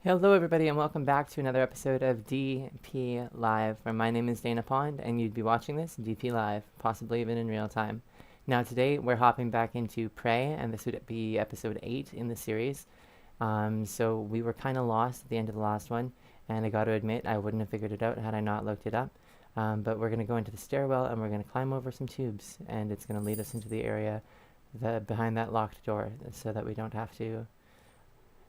Hello, everybody, and welcome back to another episode of DP Live, where my name is Dana Pond, and you'd be watching this DP Live, possibly even in real time. Now, today we're hopping back into Prey, and this would be episode 8 in the series. So we were kind of lost at the end of the last one, and I got to admit, I wouldn't have figured it out had I not looked it up. But we're going to go into the stairwell, and we're going to climb over some tubes, and it's going to lead us into the area behind that locked door, so that we don't have to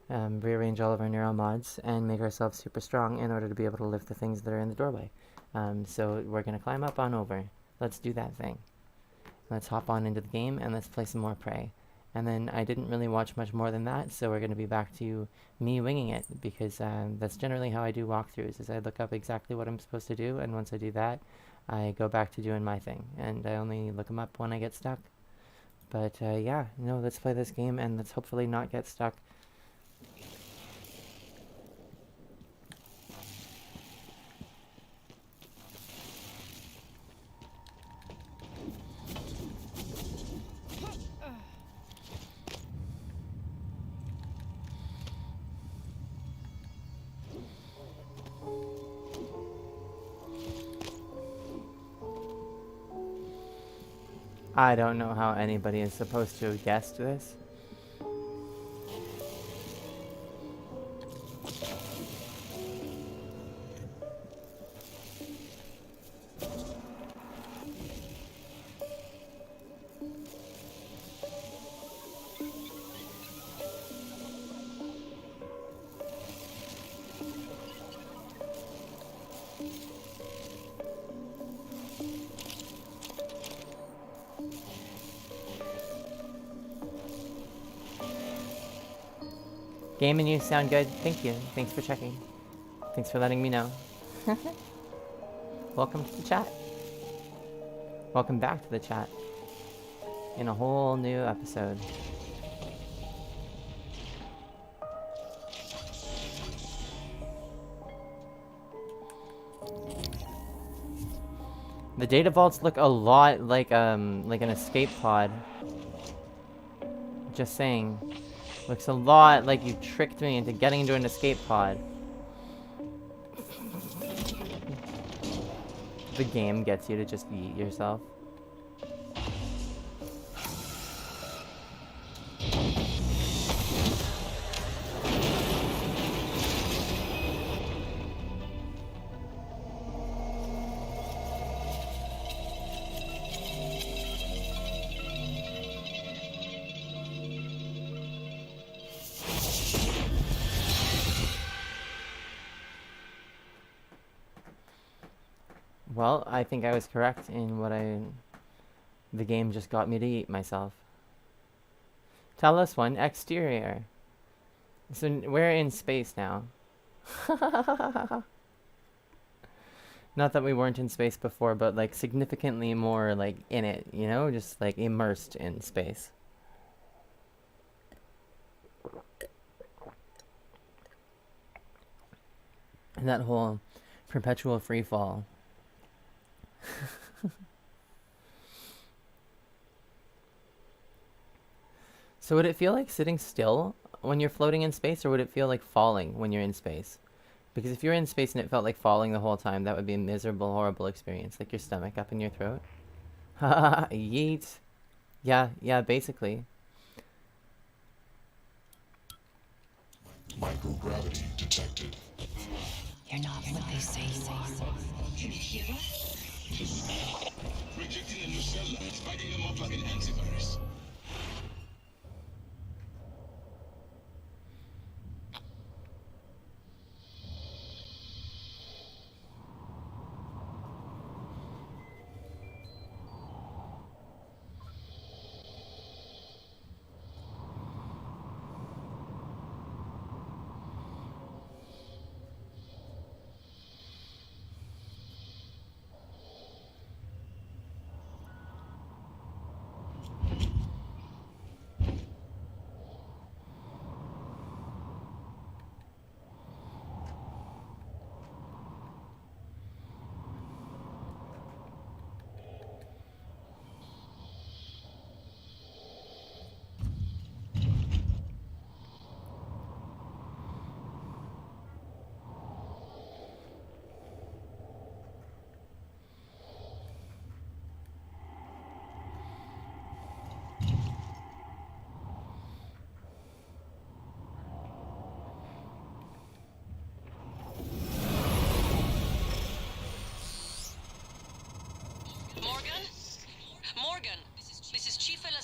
rearrange all of our neural mods and make ourselves super strong in order to be able to lift the things that are in the doorway. So we're going to climb up on over. Let's do that thing. Let's hop on into the game and let's play some more Prey. And then I didn't really watch much more than that, so we're going to be back to me winging it, because that's generally how I do walkthroughs, is I look up exactly what I'm supposed to do, and once I do that, I go back to doing my thing. And I only look them up when I get stuck. But yeah, no, let's play this game and let's hopefully not get stuck. I don't know how anybody is supposed to have guessed this. Game and you sound good. Thank you. Thanks for checking. Thanks for letting me know. Welcome to the chat. Welcome back to the chat. In a whole new episode. The data vaults look a lot like an escape pod. Just saying. Looks a lot like you tricked me into getting into an escape pod. The game gets you to just yeet yourself. Well, I think I was correct in what the game just got me to eat myself. Tell us one exterior. So we're in space now. Not that we weren't in space before, but like significantly more like in it, you know, just like immersed in space. And that whole perpetual free fall. So would it feel like sitting still when you're floating in space, or would it feel like falling when you're in space? Because if you're in space and it felt like falling the whole time, that would be a miserable, horrible experience, like your stomach up in your throat. Haha, yeet. Yeah, basically. Microgravity detected. You're not what they say you are. Can you hear us? Rejecting a new cell line, spiking them up like an antivirus.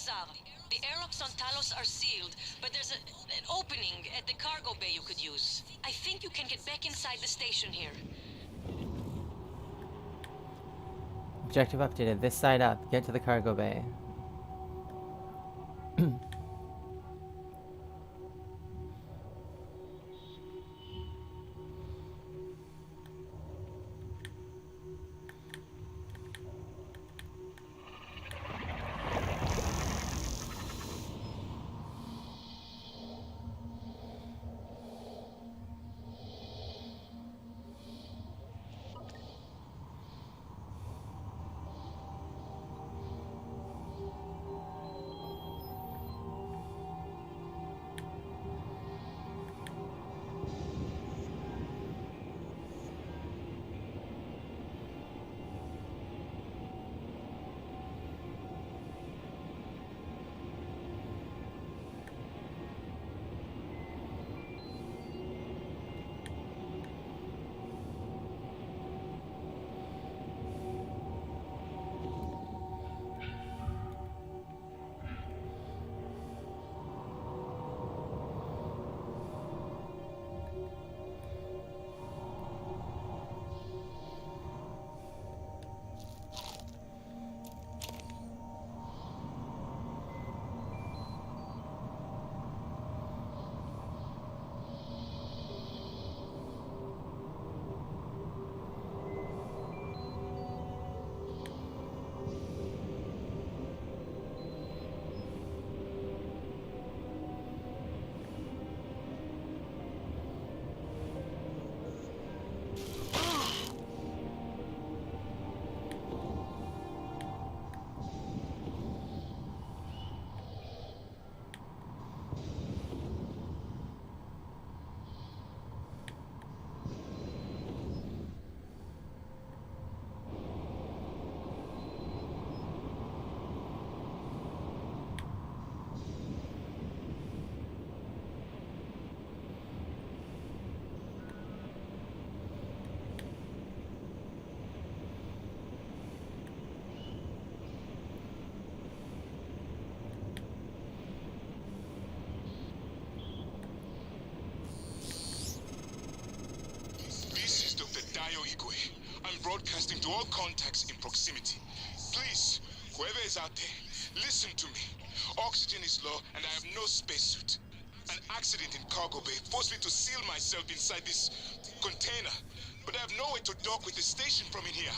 Azal. The airlocks on Talos are sealed, but there's an opening at the cargo bay you could use. I think you can get back inside the station here. Objective updated. This side up. Get to the cargo bay. This is Dr. Dio Igwe. I'm broadcasting to all contacts in proximity. Please, whoever is out there, listen to me. Oxygen is low and I have no spacesuit. An accident in cargo bay forced me to seal myself inside this container, but I have no way to dock with the station from in here.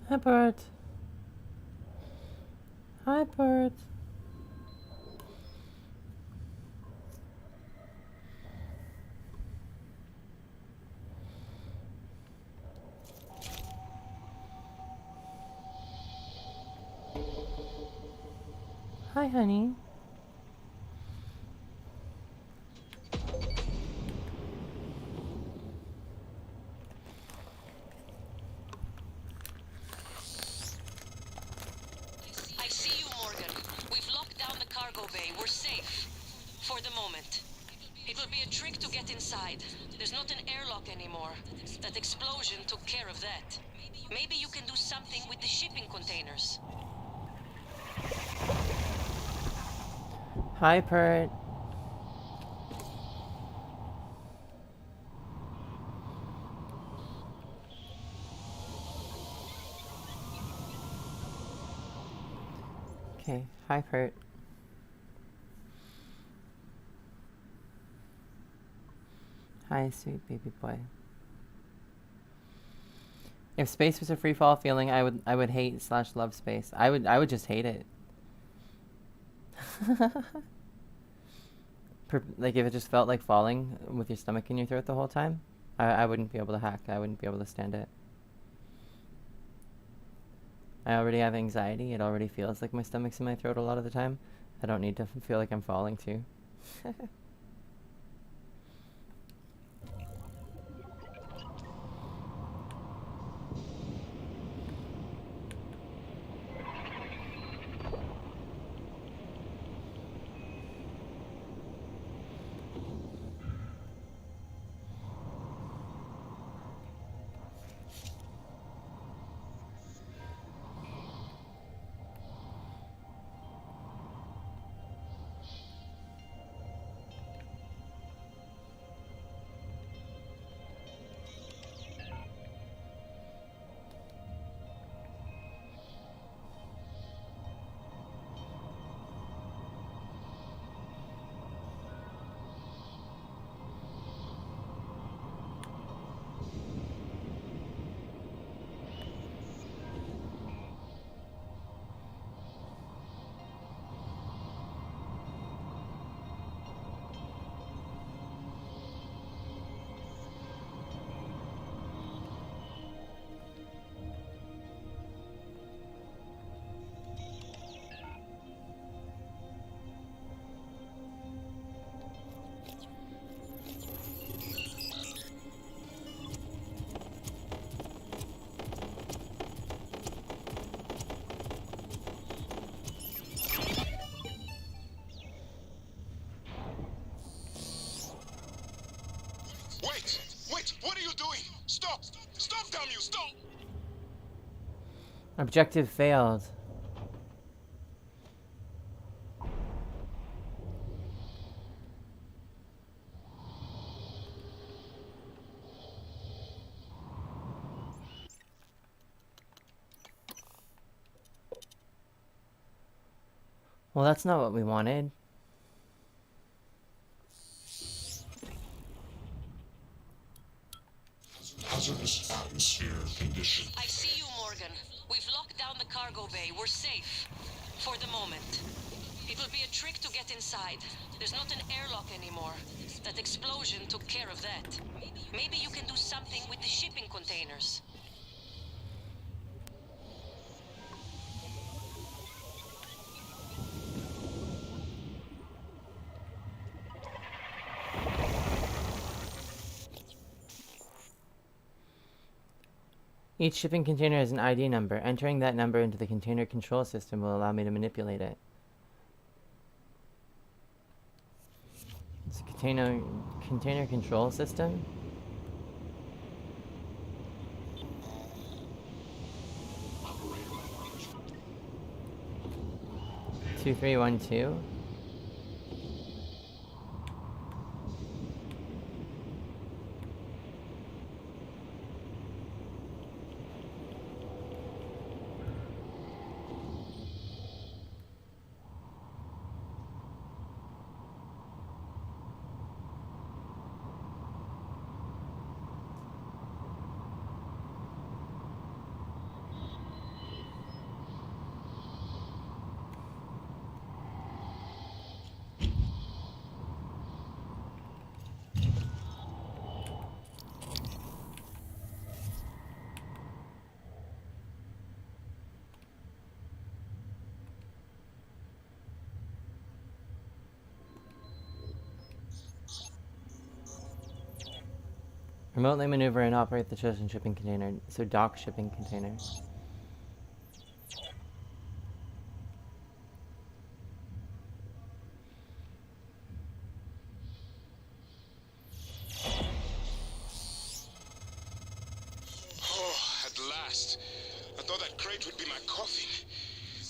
Hi, Bert. Hi, Bert. Hi, honey. I see you, Morgan. We've locked down the cargo bay. We're safe. For the moment. It will be a trick to get inside. There's not an airlock anymore. That explosion took care of that. Maybe you can do something with the shipping containers. Hi, Bert. Okay, hi, Bert. Hi, sweet baby boy. If space was a free fall feeling, I would hate / love space. I would just hate it. Like if it just felt like falling with your stomach in your throat the whole time, I wouldn't be able to hack. I wouldn't be able to stand it. I already have anxiety. It already feels like my stomach's in my throat a lot of the time. I don't need to feel like I'm falling too. What are you doing? Stop! Stop, damn you! Stop! Objective failed. Well, that's not what we wanted. Hazardous atmosphere condition. I see you, Morgan. We've locked down the cargo bay. We're safe. For the moment. It'll be a trick to get inside. There's not an airlock anymore. That explosion took care of that. Maybe you can do something with the shipping containers. Each shipping container has an ID number. Entering that number into the container control system will allow me to manipulate it. It's a container control system. Operator. 2312. Remotely maneuver and operate the chosen shipping container. So dock shipping container. Oh, at last. I thought that crate would be my coffin.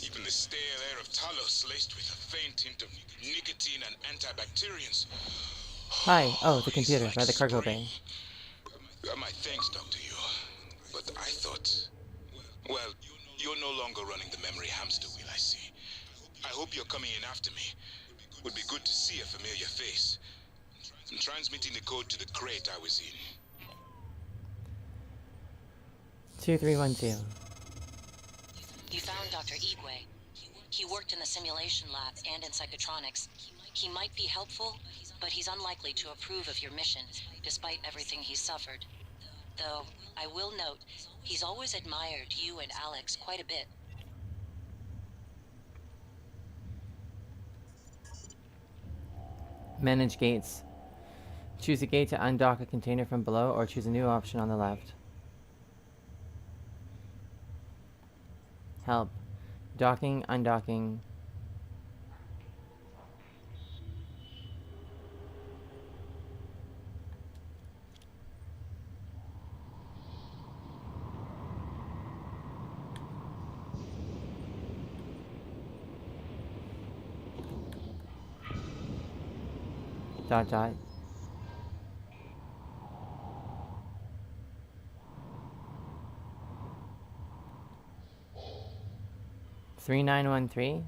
Even the stale air of Talos laced with a faint hint of nicotine and antibacterians. Hi. Oh, the computer It's by the like cargo spring. bay. My thanks, Dr. Yu. But I thought... Well, you're no longer running the memory hamster wheel, I see. I hope you're coming in after me. Would be good to see a familiar face. I'm transmitting the code to the crate I was in. 2312. You found Dr. Igwe. He worked in the simulation lab and in psychotronics. He might be helpful, but he's unlikely to approve of your mission, despite everything he's suffered. Though, I will note, he's always admired you and Alex quite a bit. Manage gates. Choose a gate to undock a container from below, or choose a new option on the left. Help. Docking, undocking. Dot dot. Three 3913.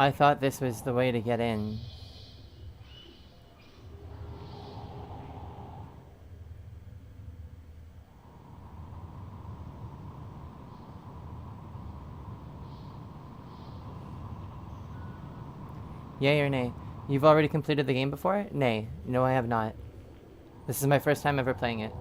I thought this was the way to get in. Yay or nay? You've already completed the game before? Nay. No, I have not. This is my first time ever playing it.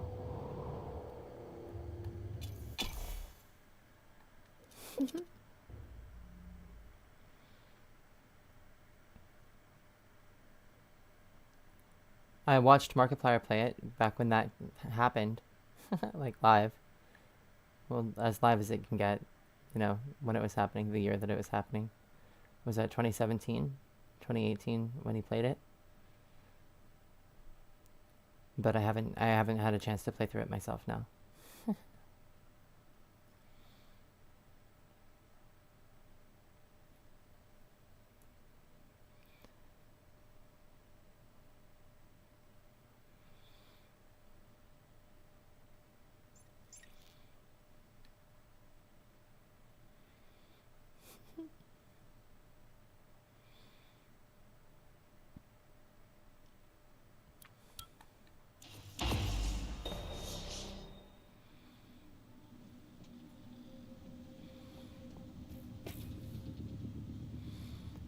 I watched Markiplier play it back when that happened, like live. Well, as live as it can get, you know, when it was happening, the year that it was happening. Was that 2017, 2018 when he played it? But I haven't had a chance to play through it myself now.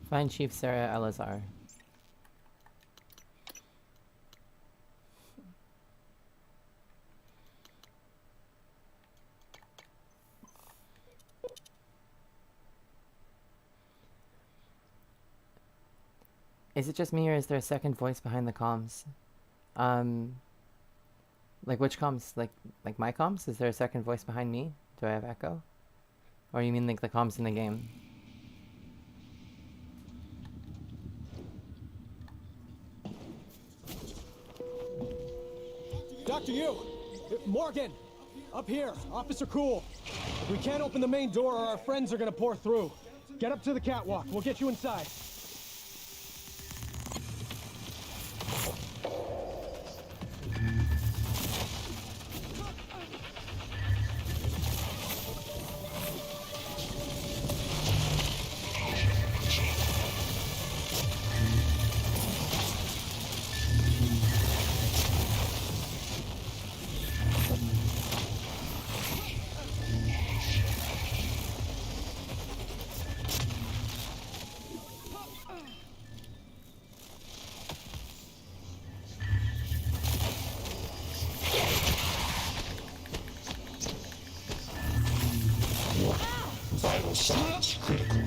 Find Chief Sarah Elazar. Is it just me, or is there a second voice behind the comms? Like which comms? Like my comms? Is there a second voice behind me? Do I have echo? Or you mean like the comms in the game? Dr. Yu! Morgan! Up here, Officer Cool. We can't open the main door or our friends are gonna pour through. Get up to the catwalk, we'll get you inside. Vital signs critical.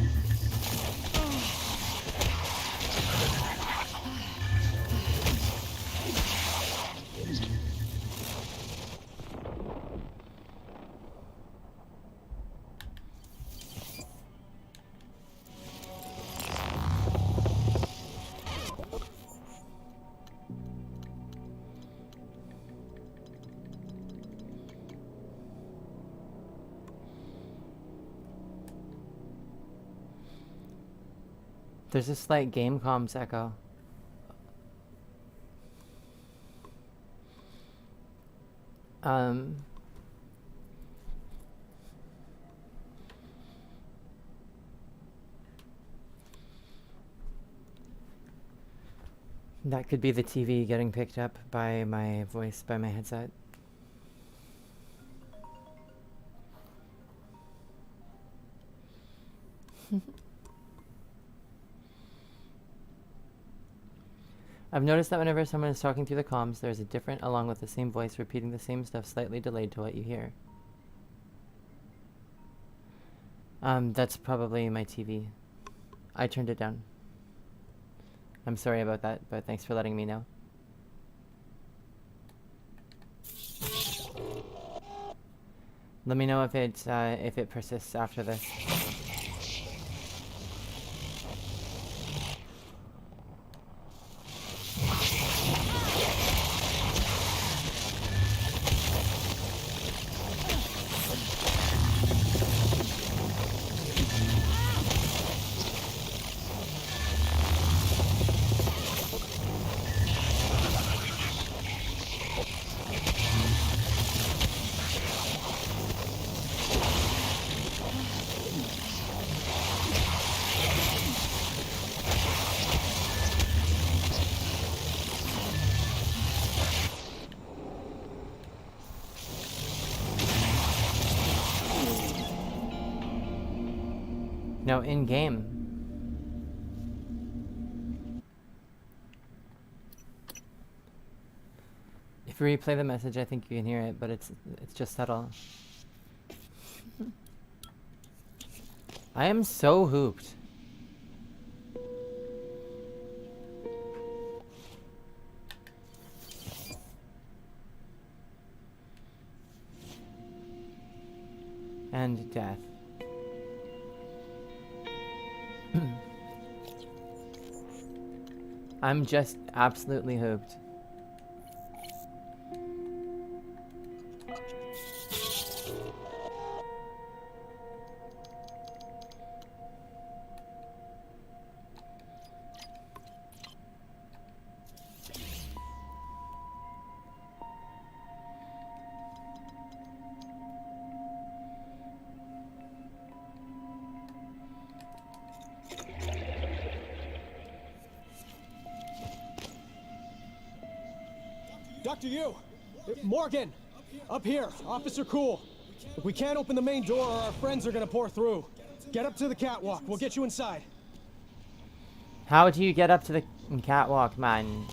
There's a slight game comms echo. That could be the TV getting picked up by my voice, by my headset. I've noticed that whenever someone is talking through the comms, there's a different, along with the same voice, repeating the same stuff slightly delayed to what you hear. That's probably my TV. I turned it down. I'm sorry about that, but thanks for letting me know. Let me know if it persists after this. No, in-game. If you replay the message, I think you can hear it, but it's just subtle. I am so hooped. and death. I'm just absolutely hooked. Dr. Yu! Morgan! Up here, Officer Cool. We can't open the main door or our friends are gonna pour through. Get up to the catwalk, we'll get you inside. How do you get up to the catwalk, man?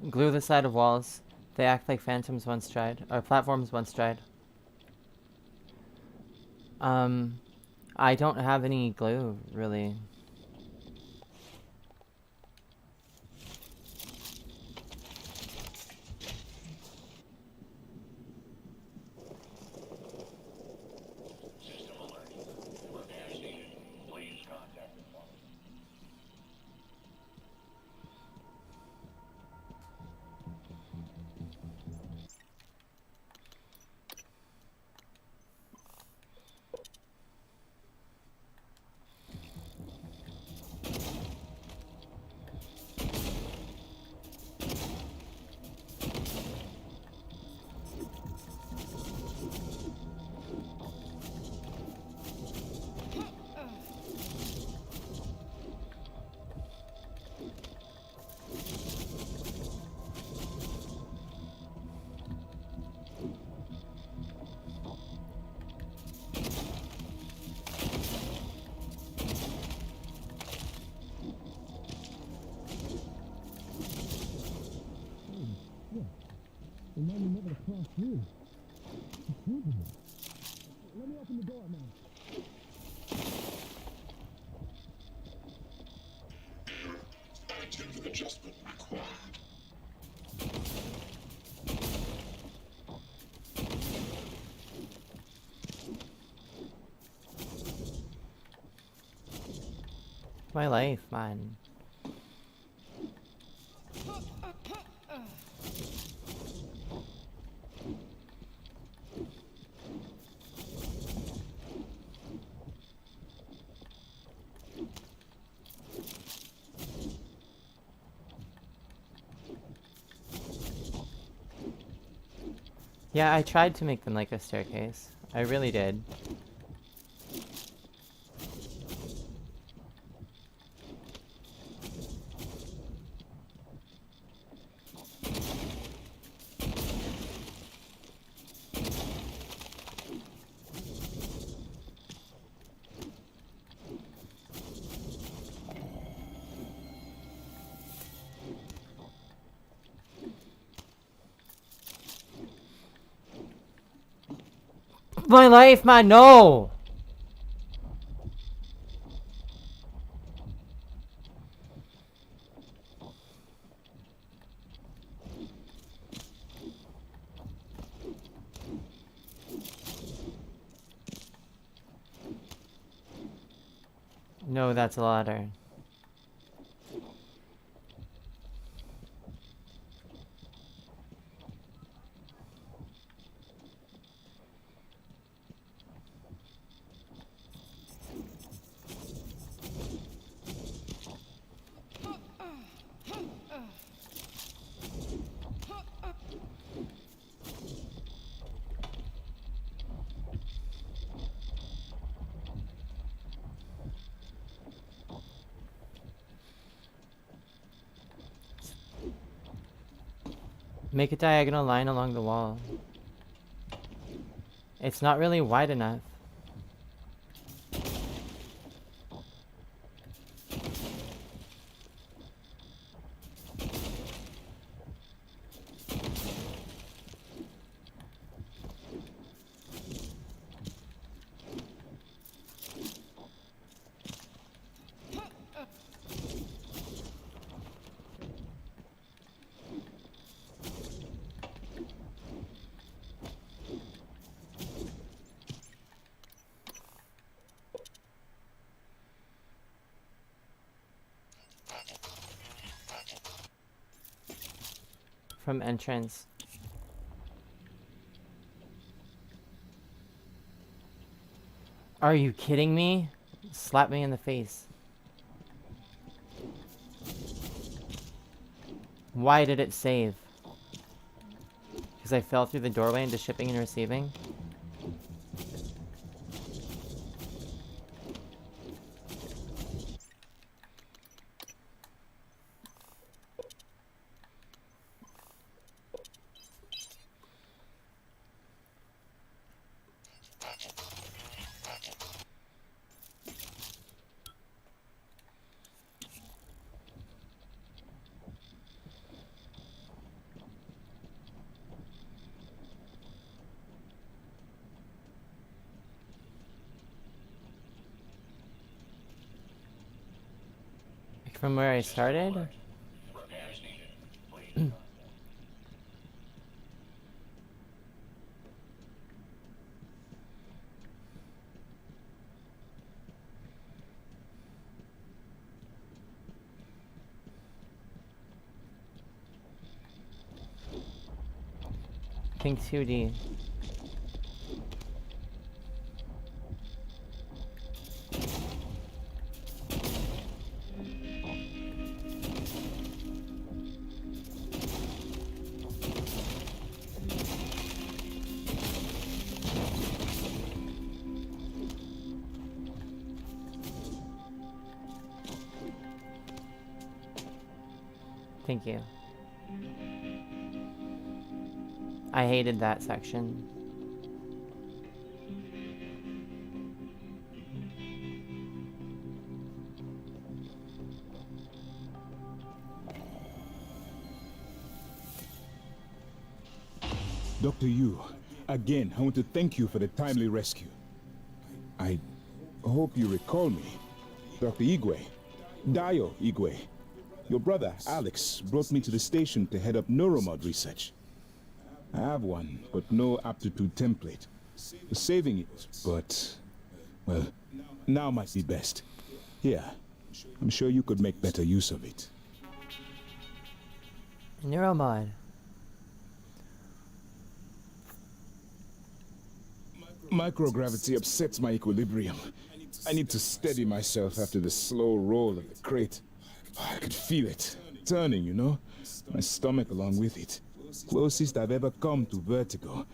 Glue the side of walls. They act like phantoms once tried, or platforms once tried. I don't have any glue, really. pass through. Let me open the door, man. Item adjustment required. My life, man. Yeah, I tried to make them like a staircase. I really did. My life, man, no! No, that's a ladder. Make a diagonal line along the wall. It's not really wide enough. From entrance. Are you kidding me? Slap me in the face. Why did it save? Because I fell through the doorway into shipping and receiving? From where I started? I think 2D. Thank you. I hated that section. Dr. Yu, again, I want to thank you for the timely rescue. I hope you recall me. Dr. Igwe, Dio Igwe. Your brother, Alex, brought me to the station to head up neuromod research. I have one, but no aptitude template. Saving it, but, well, now might be best. Here, I'm sure you could make better use of it. Neuromod. Microgravity upsets my equilibrium. I need to steady myself after the slow roll of the crate. I could feel it, turning, you know? My stomach along with it. Closest I've ever come to vertigo.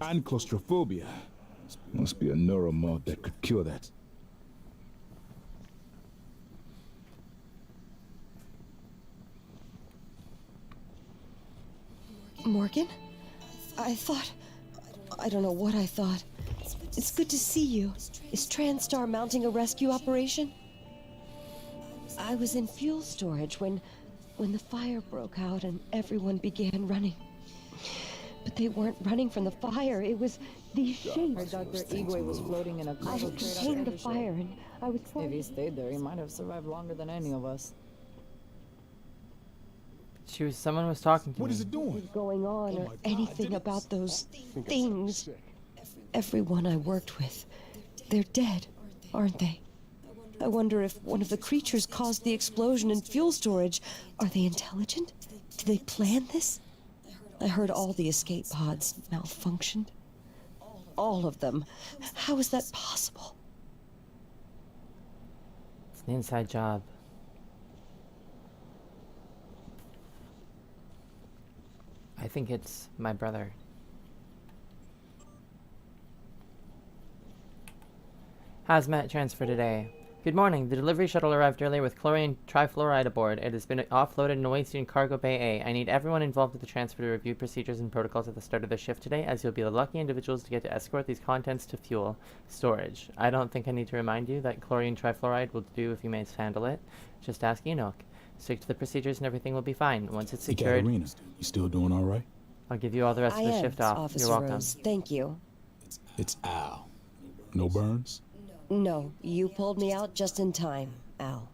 And claustrophobia. Must be a neuromod that could cure that. Morgan? I don't know what I thought. It's good to see you. Is TranStar mounting a rescue operation? I was in fuel storage when the fire broke out and everyone began running. But they weren't running from the fire. It was these shapes. Dr. Igwe was floating in a I cargo had crate contained the outside fire and I was If trying he stayed there, he might have survived longer than any of us. Someone was talking to What me. is it doing? going on or anything about those things. Everyone I worked with, they're dead, aren't they? I wonder if one of the creatures caused the explosion in fuel storage. Are they intelligent? Did they plan this? I heard all the escape pods malfunctioned. All of them. How is that possible? It's an inside job. I think it's my brother. Hazmat transfer today. Good morning. The delivery shuttle arrived earlier with chlorine trifluoride aboard. It has been offloaded and awaits you in Cargo Bay A. I need everyone involved with the transfer to review procedures and protocols at the start of the shift today, as you'll be the lucky individuals to get to escort these contents to fuel storage. I don't think I need to remind you that chlorine trifluoride will do if you mishandle it. Just ask Enoch. Stick to the procedures and everything will be fine. Once it's secured, Ekaterina, you still doing all right? I'll give you all the rest I of the am, shift off. Officer You're welcome. Rose. Thank you. It's Al. No burns? No, you pulled me out just in time, Al.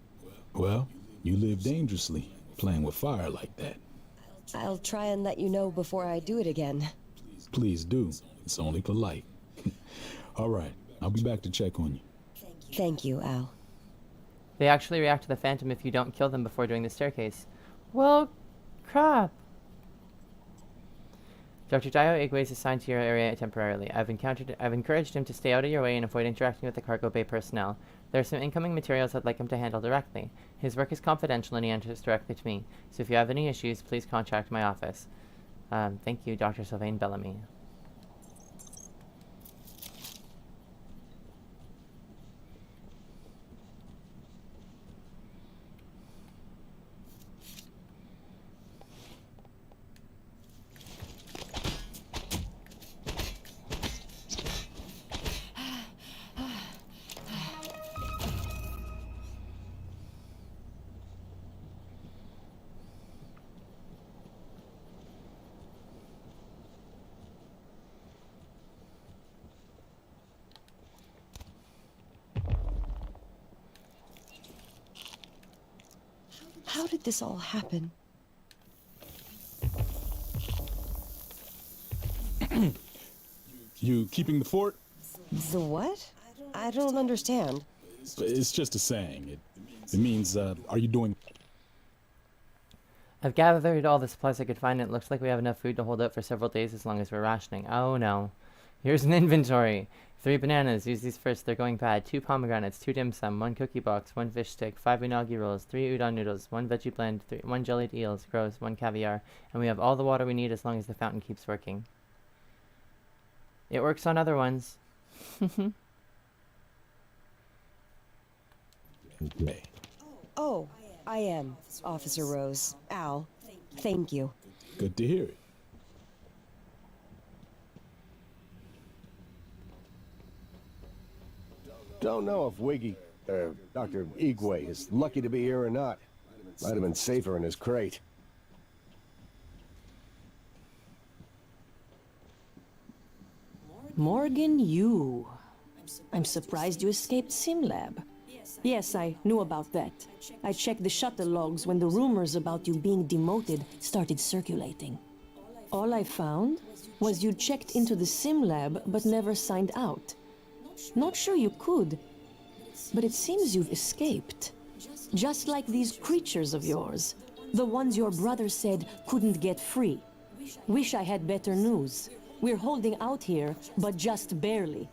Well, you live dangerously, playing with fire like that. I'll try and let you know before I do it again. Please do. It's only polite. All right, I'll be back to check on you. Thank you, Al. They actually react to the Phantom if you don't kill them before doing the staircase. Well, crap. Dr. Dio Igwe is assigned to your area temporarily. I've encouraged him to stay out of your way and avoid interacting with the cargo bay personnel. There are some incoming materials I'd like him to handle directly. His work is confidential and he answers directly to me. So if you have any issues, please contact my office. Thank you, Dr. Sylvain Bellamy. How did this all happen? You keeping the fort? The what? I don't understand. It's just a saying. It means, are you doing... I've gathered all the supplies I could find and it looks like we have enough food to hold out for several days as long as we're rationing. Oh no. Here's an inventory. 3 bananas. Use these first. They're going bad. 2 pomegranates. 2 dim sum. 1 cookie box. 1 fish stick. 5 unagi rolls. 3 udon noodles. 1 veggie blend. 1 jellied eels. Gross. 1 caviar. And we have all the water we need as long as the fountain keeps working. It works on other ones. Okay. Oh, I am, Officer Rose. Al, thank you. Good to hear it. Don't know if Dr. Igwe is lucky to be here or not. Might have been safer in his crate. Morgan Yu. I'm surprised you escaped SimLab. Yes, I knew about that. I checked the shuttle logs when the rumors about you being demoted started circulating. All I found was you checked into the SimLab but never signed out. Not sure you could, but it seems you've escaped. Just like these creatures of yours. The ones your brother said couldn't get free. Wish I had better news. We're holding out here, but just barely.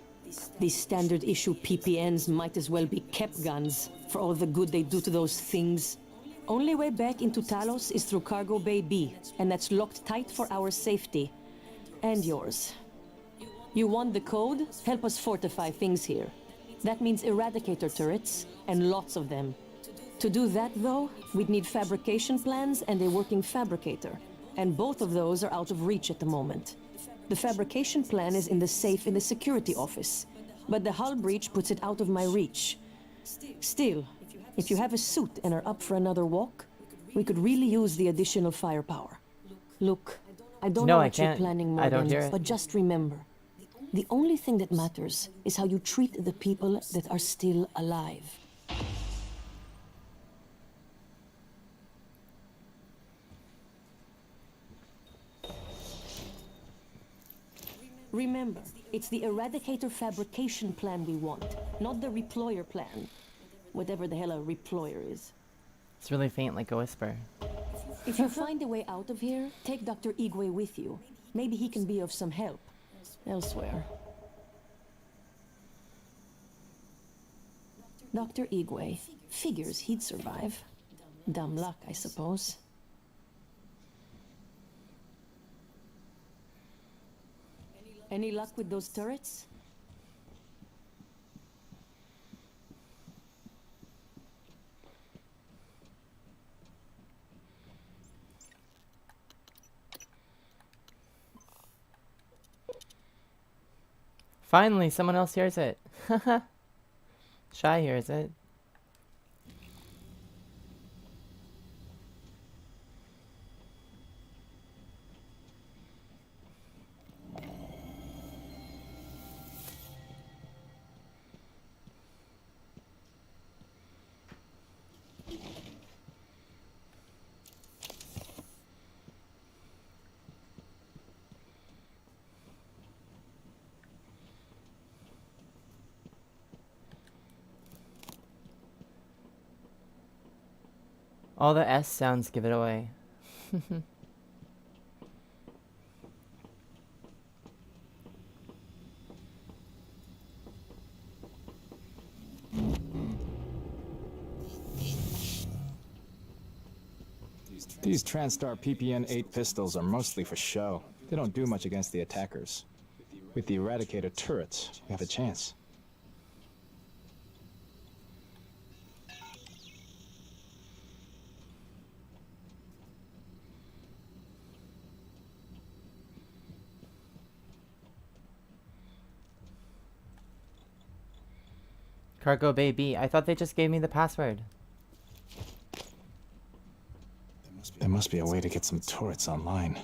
These standard issue PPNs might as well be kept guns for all the good they do to those things. Only way back into Talos is through Cargo Bay B, and that's locked tight for our safety. And yours. You want the code? Help us fortify things here. That means Eradicator turrets, and lots of them. To do that, though, we'd need fabrication plans and a working fabricator. And both of those are out of reach at the moment. The fabrication plan is in the safe in the security office, but the hull breach puts it out of my reach. Still, if you have a suit and are up for another walk, we could really use the additional firepower. Look, I don't know what you're planning, Morgan, but just remember, the only thing that matters is how you treat the people that are still alive. Remember, it's the Eradicator fabrication plan we want, not the Reployer plan. Whatever the hell a Reployer is. It's really faint, like a whisper. If you find a way out of here, take Dr. Igwe with you. Maybe he can be of some help. Elsewhere. Dr. Igwe. Figures he'd survive. Dumb luck, I suppose. Any luck with those turrets? Finally, someone else hears it. Shy hears it. All the S sounds give it away. These TranStar PPN-8 pistols are mostly for show. They don't do much against the attackers. With the Eradicator turrets, we have a chance. Cargo Bay B. I thought they just gave me the password. There must be a way to get some turrets online.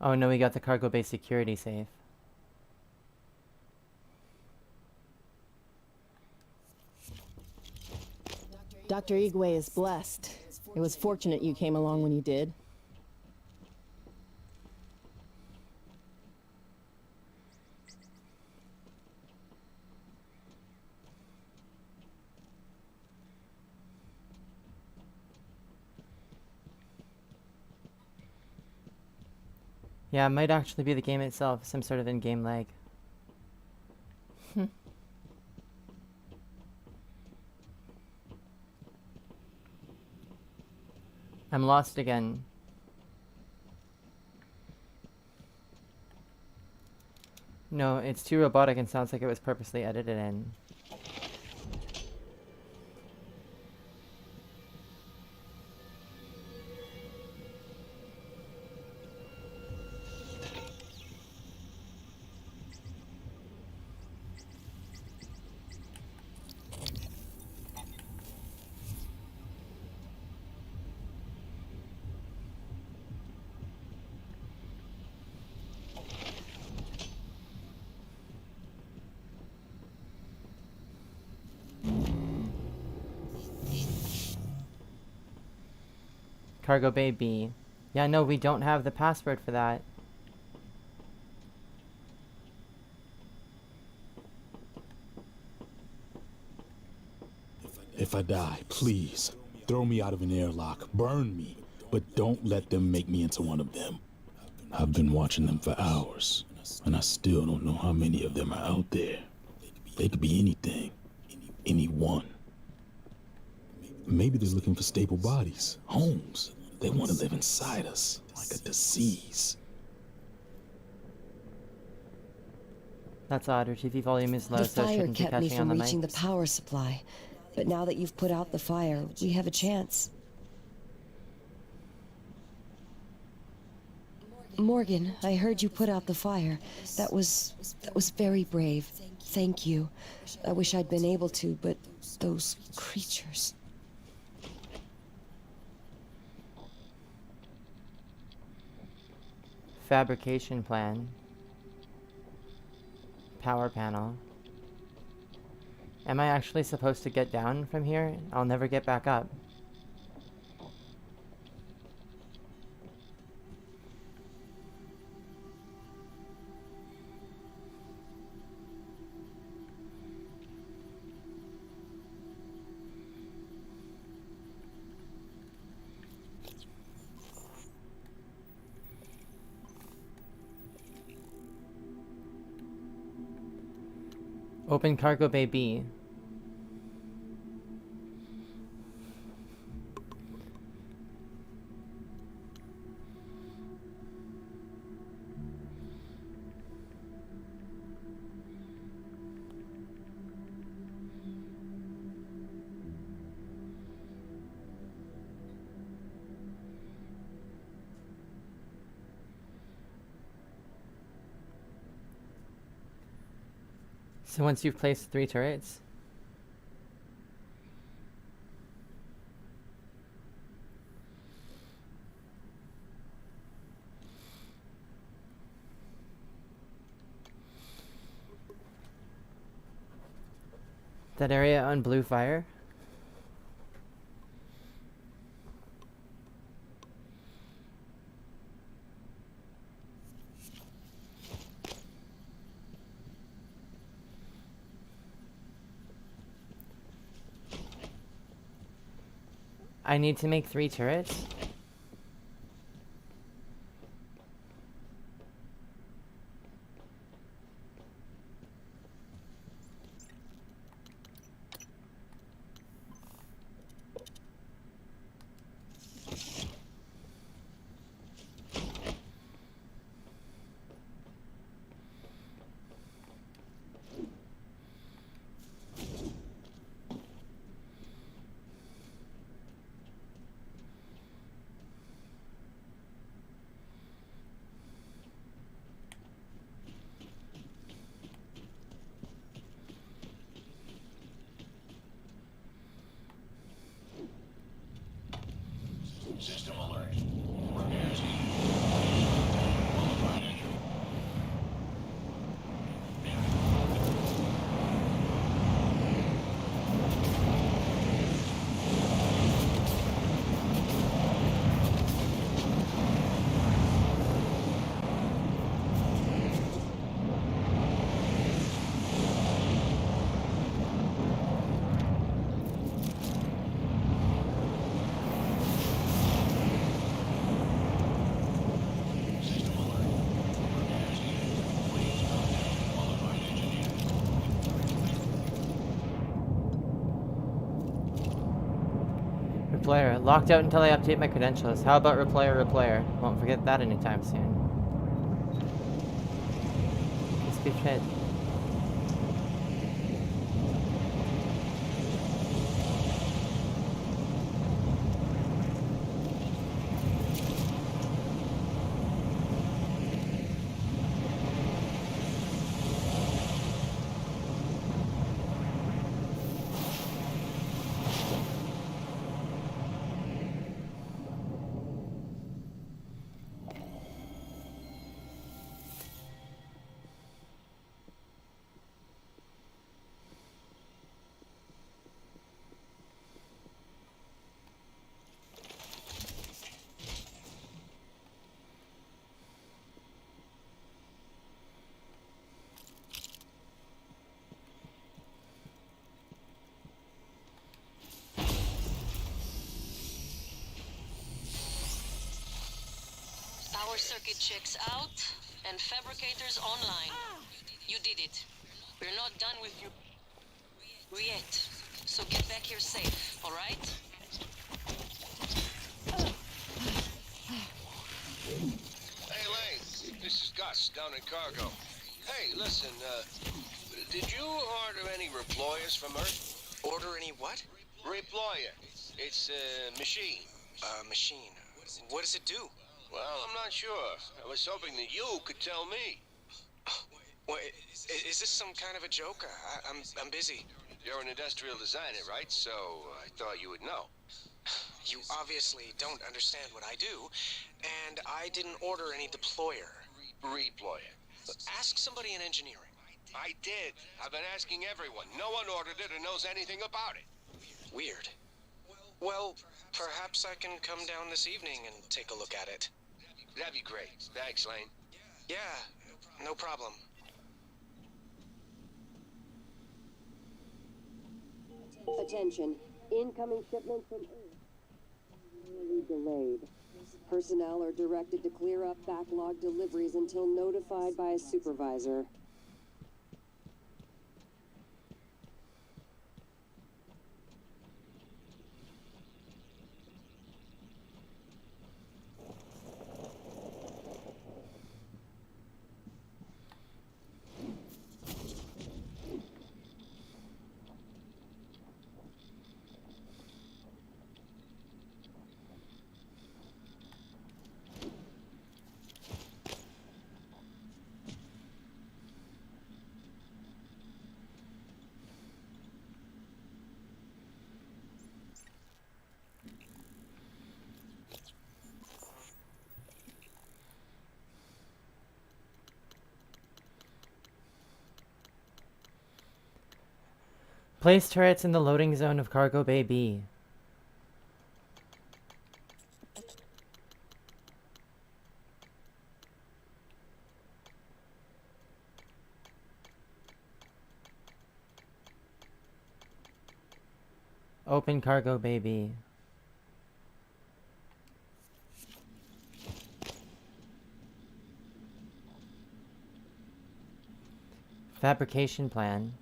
Oh no, we got the Cargo Bay security safe. Dr. Igwe is blessed. It was fortunate you came along when you did. Yeah, it might actually be the game itself, some sort of in-game lag. I'm lost again. No, it's too robotic and sounds like it was purposely edited in. Cargo Bay B. Yeah, no, we don't have the password for that. If I die, please, throw me out of an airlock, burn me, but don't let them make me into one of them. I've been watching them for hours, and I still don't know how many of them are out there. They could be anything, anyone. Maybe they're looking for stable bodies, homes. They want to live inside us, like a disease. That's odd. Her TV volume is low, The so it fire shouldn't be kept me catching on from the reaching mic. the power supply. But now that you've put out the fire, we have a chance. Morgan, I heard you put out the fire. That was very brave. Thank you. I wish I'd been able to, but those creatures... Fabrication plan. Power panel. Am I actually supposed to get down from here? I'll never get back up. Open Cargo Bay B. So once you've placed 3 turrets, that area on blue fire. I need to make 3 turrets. System alert. Replayer. Locked out until I update my credentials. How about replayer? Won't forget that anytime soon. Just good shit. Power circuit checks out and fabricators online. You did it. We're not done with you yet. So get back here safe, all right? Hey, Lane. This is Gus, down in cargo. Hey, listen, did you order any reployers from Earth? Order any what? Reployer. It's a machine. Machine. What does it do? Well, I'm not sure. I was hoping that you could tell me. What, is this some kind of a joke? I'm busy. You're an industrial designer, right? So I thought you would know. You obviously don't understand what I do, and I didn't order any deployer. Reployer. Ask somebody in engineering. I did. I've been asking everyone. No one ordered it or knows anything about it. Weird. Well, perhaps I can come down this evening and take a look at it. That'd be great. Thanks, Lane. Yeah, no problem. Attention. Incoming shipment from Earth. Really delayed. Personnel are directed to clear up backlog deliveries until notified by a supervisor. Place turrets in the loading zone of Cargo Bay B. Open Cargo Bay B. Fabrication plan.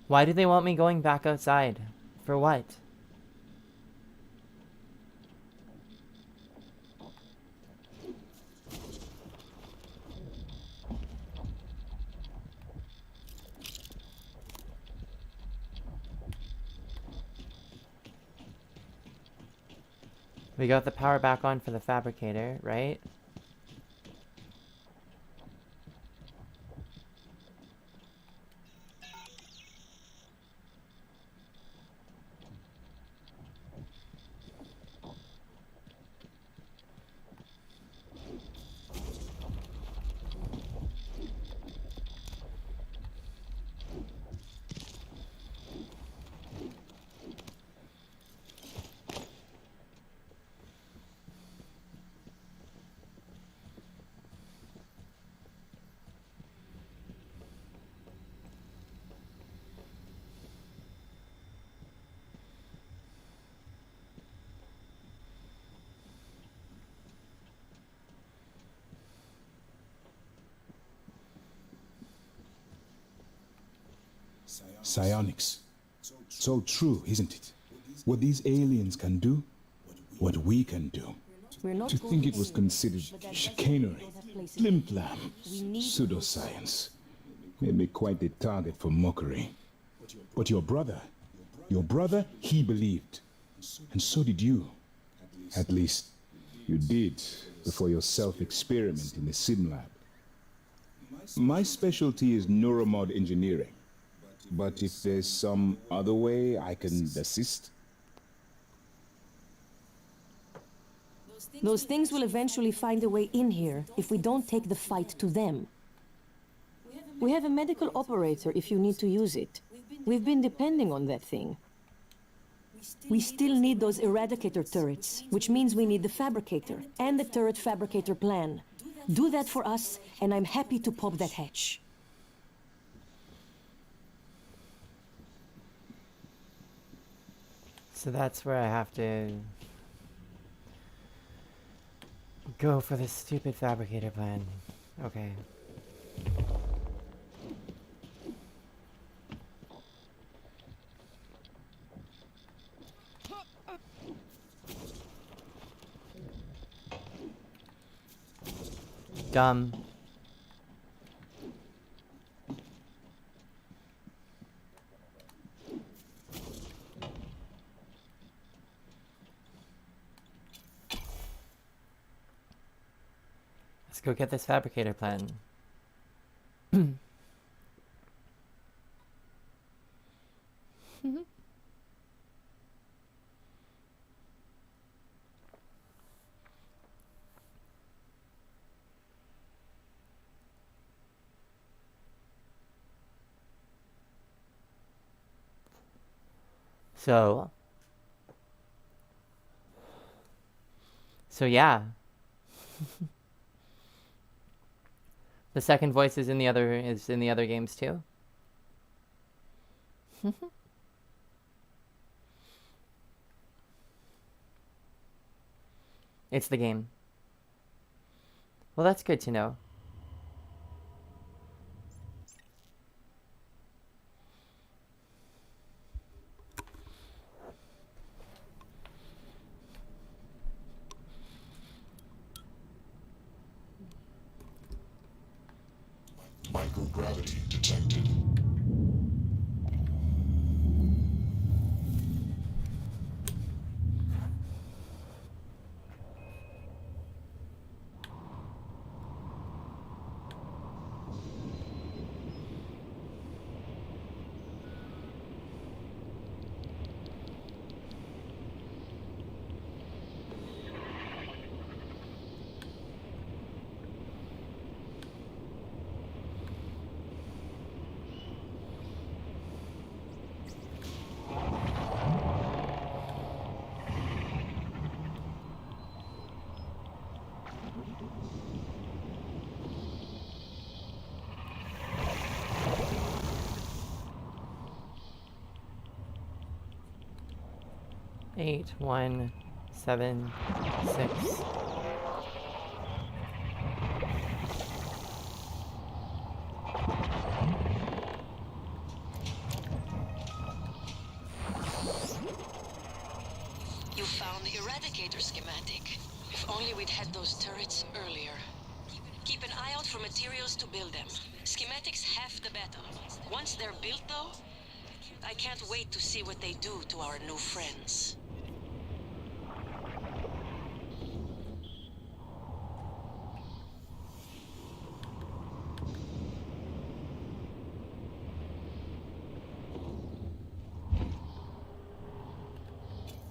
Why do they want me going back outside? For what? We got the power back on for the fabricator, right? Psionics. So true, isn't it? What these aliens can do, what we can do. We're not To going think it was anywhere. considered But that chicanery, doesn't have place- flim-flam, We need- pseudoscience, made me quite the target for mockery. But your brother, he believed. And so did you. At least, you did before your self-experiment in the sim lab. My specialty is neuromod engineering. But if there's some other way I can assist... Those things will eventually find a way in here if we don't take the fight to them. We have a medical operator if you need to use it. We've been depending on that thing. We still need those Eradicator turrets, which means we need the Fabricator and the turret fabricator plan. Do that for us, and I'm happy to pop that hatch. So that's where I have to go for this stupid fabricator plan. Okay. Dumb. Let's go get this fabricator plan. So yeah. The second voice is in the other games too. It's the game. Well, that's good to know. Microgravity detected. Eight, 1, 7, 6. You found the Eradicator schematic. If only we'd had those turrets earlier. Keep an eye out for materials to build them. Schematics half the battle. Once they're built, though, I can't wait to see what they do to our new friends.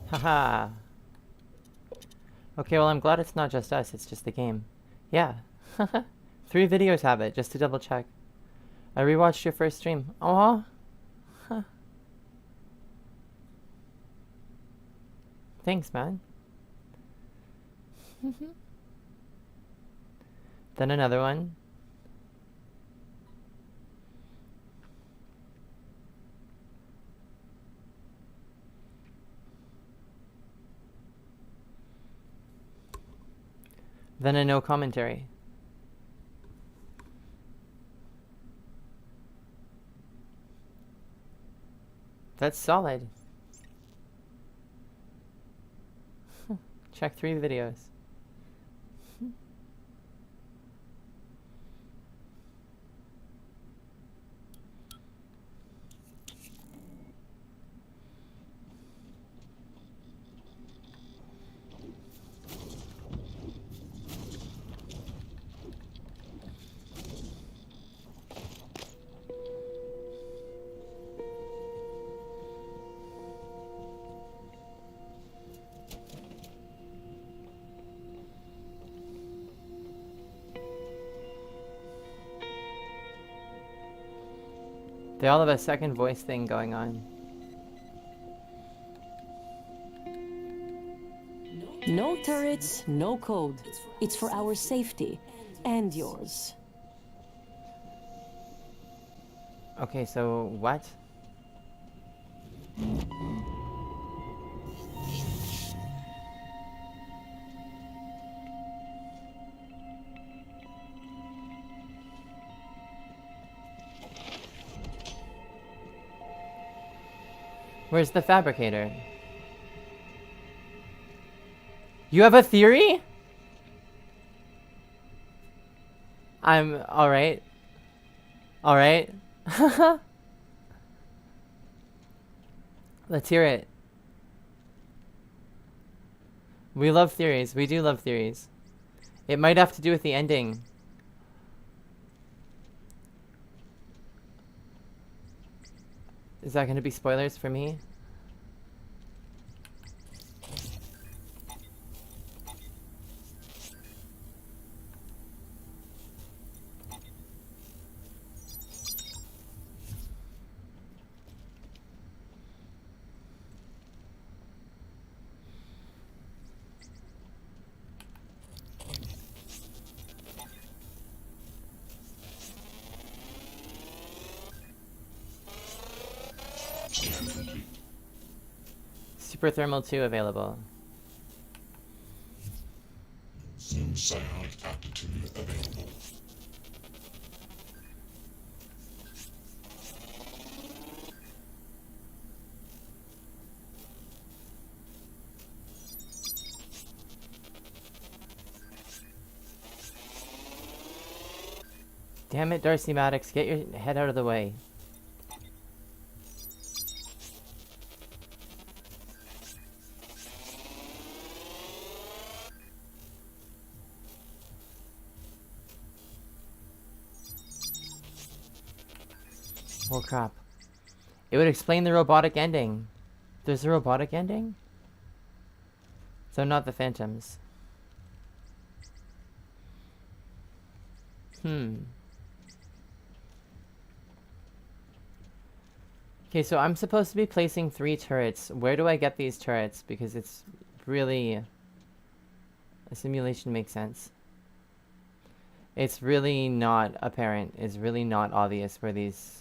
Haha. Okay, well, I'm glad it's not just us, it's just the game. Yeah. 3 videos have it, just to double check. I rewatched your first stream. Aw. Huh. Thanks, man. Then another one. Then a no commentary. That's solid. Check 3 videos. They all have a second voice thing going on. No turrets, no code. It's for our safety. And yours. Okay, so what? Where's the fabricator? You have a theory? I'm alright. Alright. Let's hear it. We love theories. We do love theories. It might have to do with the ending. Is that going to be spoilers for me? Super Thermal 2 available. Zoom psionic aptitude available. Damn it, Darcy Maddox, get your head out of the way. Oh crap. It would explain the robotic ending. There's a robotic ending? So not the Phantoms. Okay, so I'm supposed to be placing 3 turrets. Where do I get these turrets? Because it's really... A simulation makes sense. It's really not apparent. It's really not obvious where these...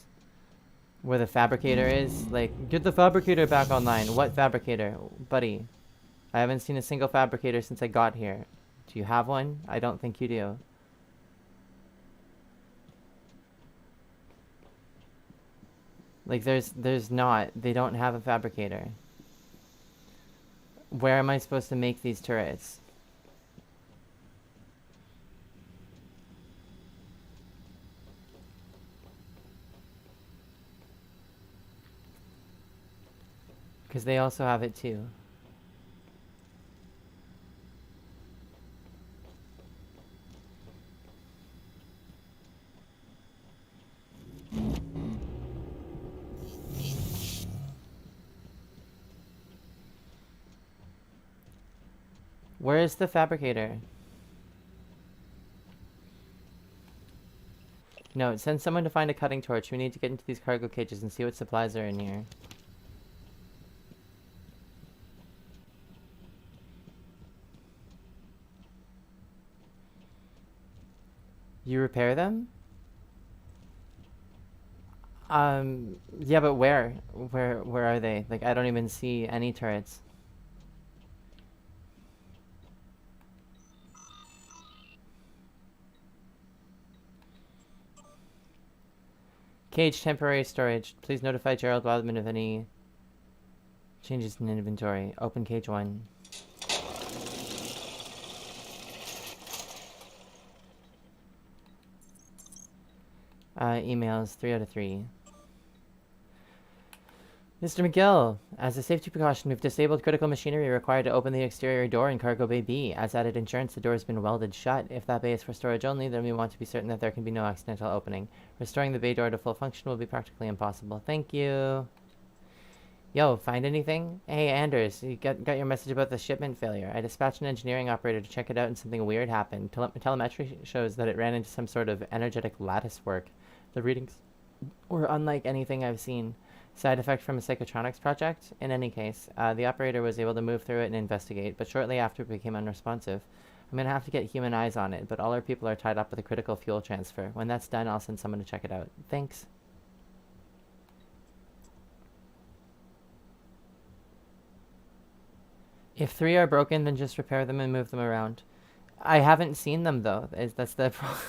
Where the fabricator is. Like, get the fabricator back online. What fabricator? Buddy. I haven't seen a single fabricator since I got here. Do you have one? I don't think you do. Like, there's not. They don't have a fabricator. Where am I supposed to make these turrets? Because they also have it too. Where is the fabricator? No, send someone to find a cutting torch. We need to get into these cargo cages and see what supplies are in here. You repair them? Yeah, but where? Where are they? Like, I don't even see any turrets. Cage temporary storage. Please notify Gerald Wildman of any changes in inventory. Open cage 1. Emails 3 out of 3. Mr. McGill, as a safety precaution, we've disabled critical machinery required to open the exterior door in Cargo Bay B. As added insurance, the door has been welded shut. If that bay is for storage only, then we want to be certain that there can be no accidental opening. Restoring the bay door to full function will be practically impossible. Thank you. Yo, find anything? Hey, Anders, you got your message about the shipment failure. I dispatched an engineering operator to check it out and something weird happened. Telemetry shows that it ran into some sort of energetic lattice work. The readings were unlike anything I've seen. Side effect from a psychotronics project? In any case, the operator was able to move through it and investigate, but shortly after it became unresponsive. I'm gonna have to get human eyes on it, but all our people are tied up with a critical fuel transfer. When that's done, I'll send someone to check it out. Thanks. If 3 are broken, then just repair them and move them around. I haven't seen them, though. That's the problem.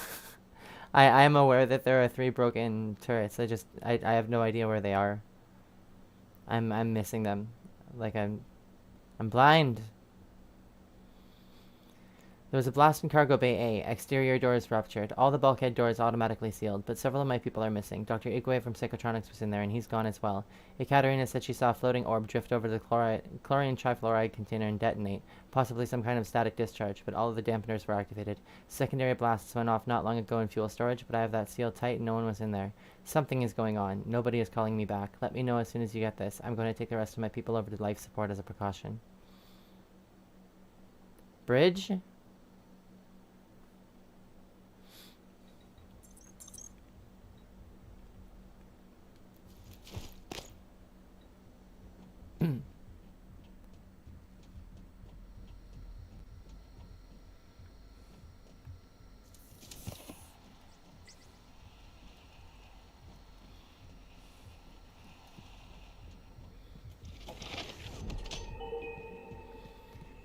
I am aware that there are 3 broken turrets. I have no idea where they are. I'm missing them. Like I'm blind. There was a blast in Cargo Bay A. Exterior doors ruptured. All the bulkhead doors automatically sealed, but several of my people are missing. Dr. Igwe from Psychotronics was in there, and he's gone as well. Ekaterina said she saw a floating orb drift over the chlorine trifluoride container and detonate, possibly some kind of static discharge, but all of the dampeners were activated. Secondary blasts went off not long ago in fuel storage, but I have that sealed tight and no one was in there. Something is going on. Nobody is calling me back. Let me know as soon as you get this. I'm going to take the rest of my people over to life support as a precaution. Bridge?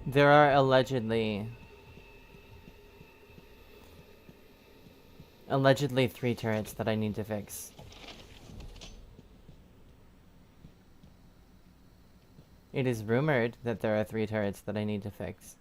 There are allegedly 3 turrets that I need to fix. It is rumored that there are 3 turrets that I need to fix.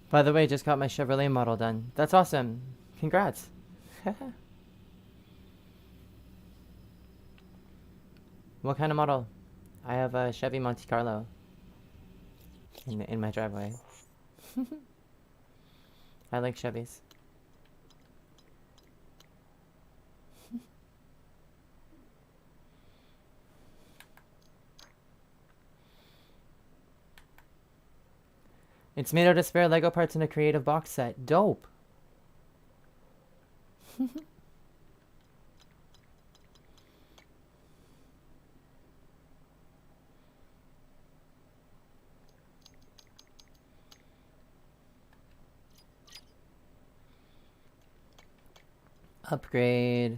By the way, just got my Chevrolet model done. That's awesome. Congrats. What kind of model? I have a Chevy Monte Carlo in my driveway. I like Chevys. It's made out of spare Lego parts in a creative box set. Dope. Upgrade.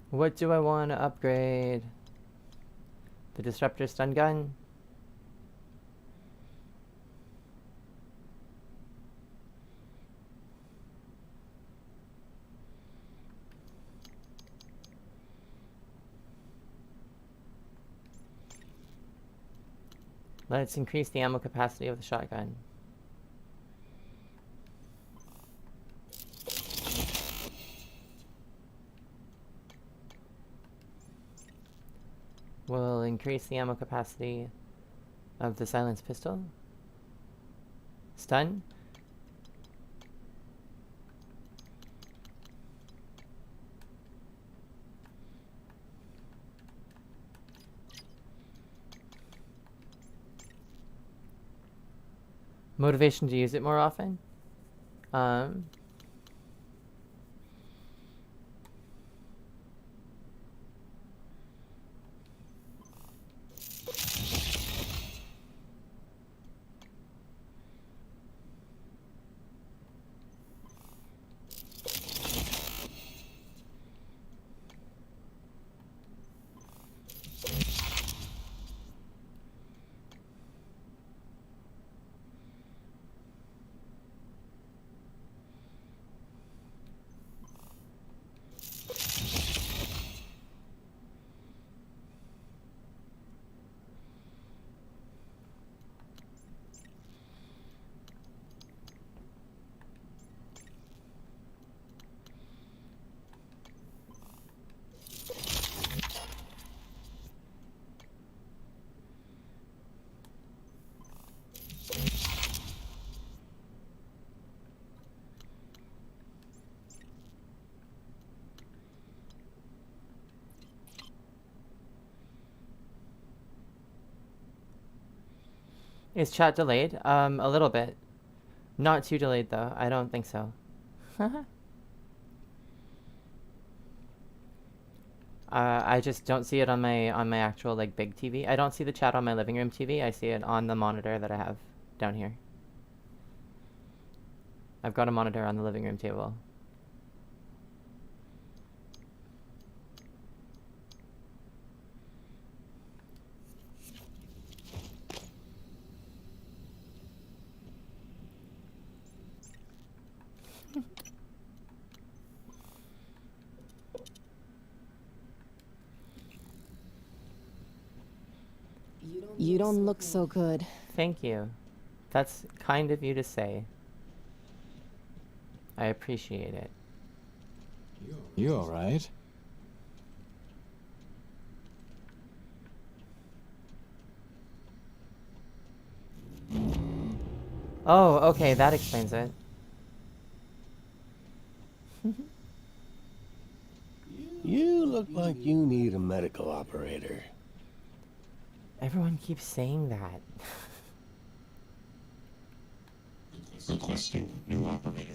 What do I want to upgrade? The Disruptor stun gun? Let's increase the ammo capacity of the shotgun. We'll increase the ammo capacity of the silenced pistol. Stun. Motivation to use it more often. Is chat delayed? A little bit. Not too delayed though. I don't think so. I just don't see it on my actual like big TV. I don't see the chat on my living room TV. I see it on the monitor that I have down here. I've got a monitor on the living room table. You don't look so good. Thank you. That's kind of you to say. I appreciate it. You alright? Oh, okay, that explains it. You look like you need a medical operator. Everyone keeps saying that. Requesting new operator.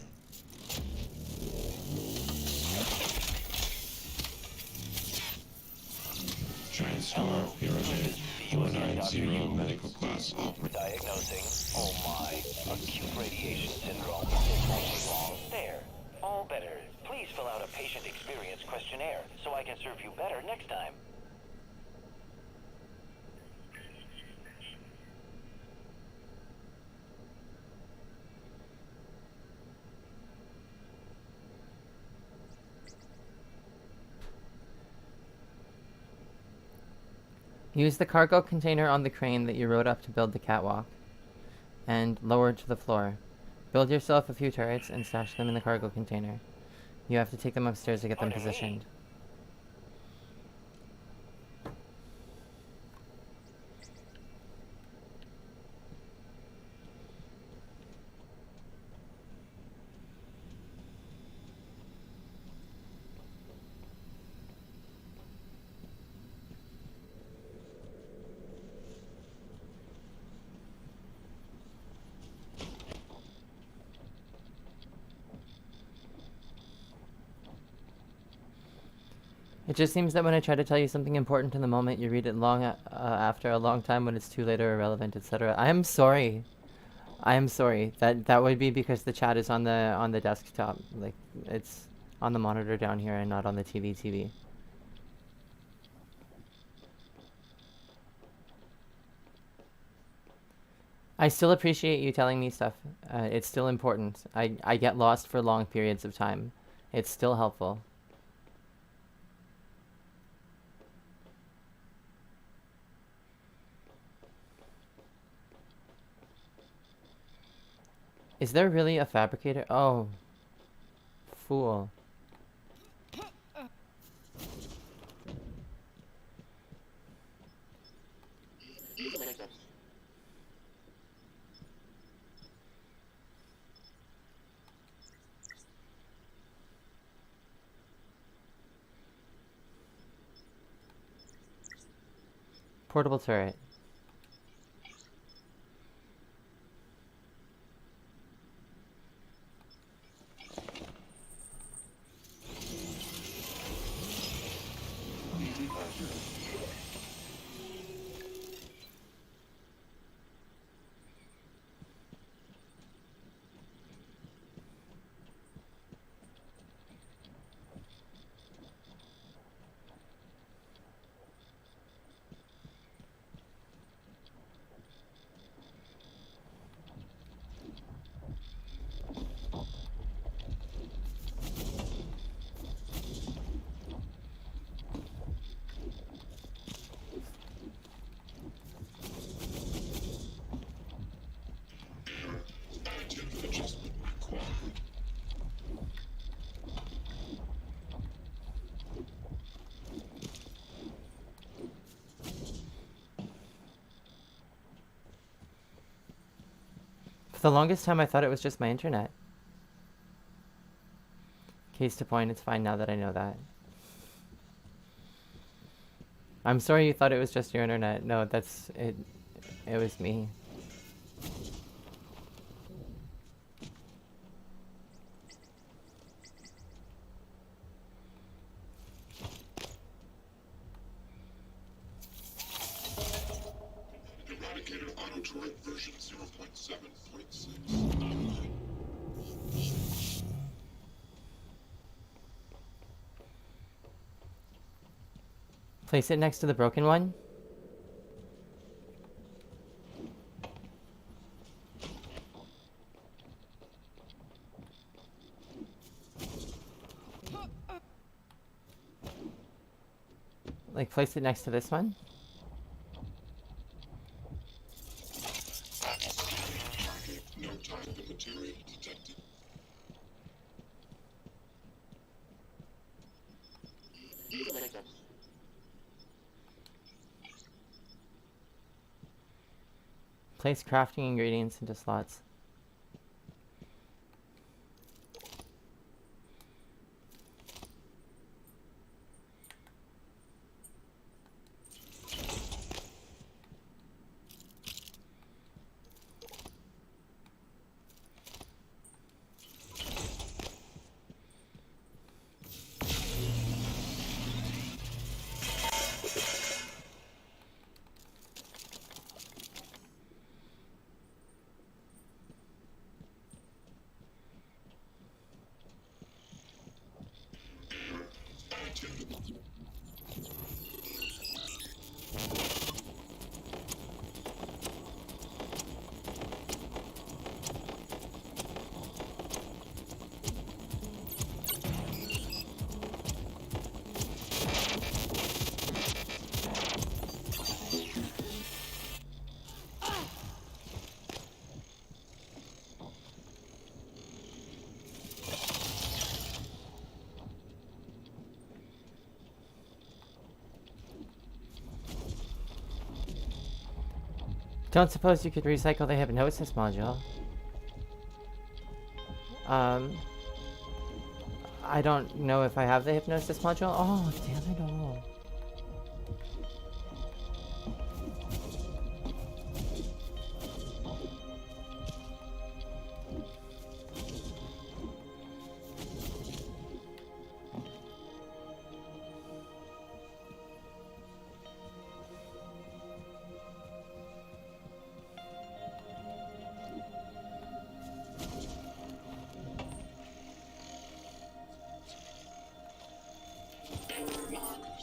TranStar Pyramid 490 medical class operator. Diagnosing, oh my, acute radiation syndrome. What's wrong? There. All better. Please fill out a patient experience questionnaire so I can serve you better next time. Use the cargo container on the crane that you rode up to build the catwalk, and lower to the floor. Build yourself a few turrets and stash them in the cargo container. You have to take them upstairs to get them positioned. It just seems that when I try to tell you something important in the moment, you read it long after a long time when it's too late or irrelevant, etc. I am sorry. I am sorry. That would be because the chat is on the desktop. Like, it's on the monitor down here and not on the TV. I still appreciate you telling me stuff. It's still important. I get lost for long periods of time. It's still helpful. Is there really a fabricator? Oh. Fool. Portable turret. For the longest time, I thought it was just my internet. Case to point, it's fine now that I know that. I'm sorry you thought it was just your internet. No, that's it. It was me. Place it next to the broken one. Like, place it next to this one. No type of material detected. Place crafting ingredients into slots. Don't suppose you could recycle the hypnosis module. I don't know if I have the hypnosis module. Oh, damn it all.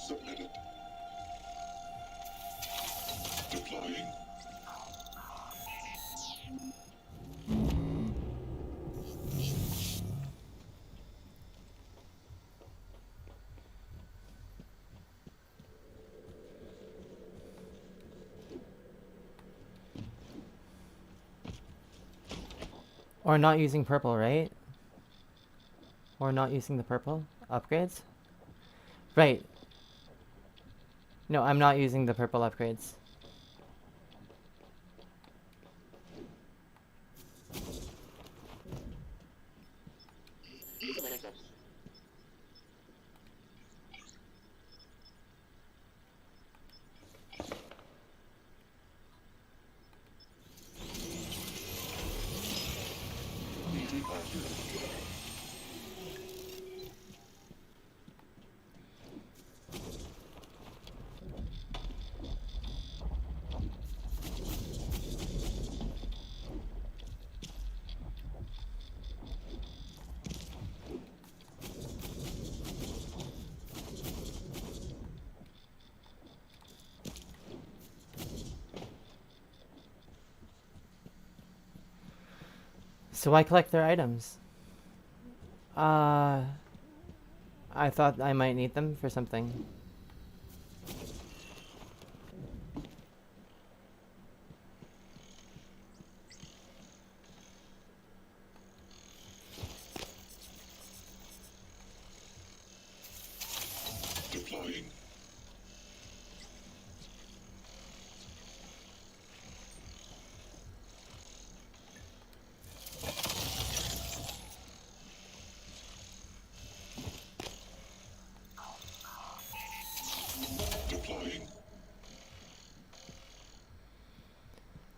Submitted. Deploying. Or not using purple, right? Or not using the purple upgrades? Right. No, I'm not using the purple upgrades. So why collect their items? I thought I might need them for something. Deploying.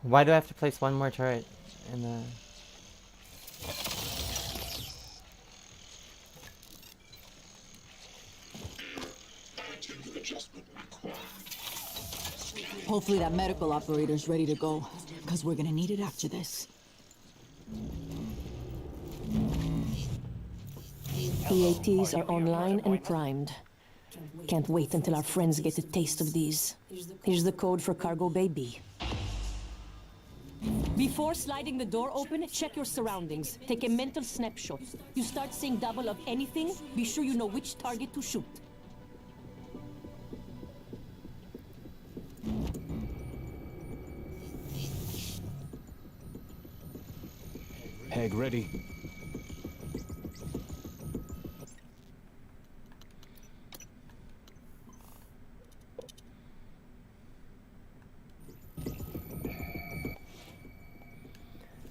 Why do I have to place one more turret in the... Hopefully that medical operator's ready to go, because we're gonna need it after this. PATs are online and primed. Can't wait until our friends get a taste of these. Here's the code for Cargo Bay B. Before sliding the door open, check your surroundings. Take a mental snapshot. You start seeing double of anything, be sure you know which target to shoot. Peg ready.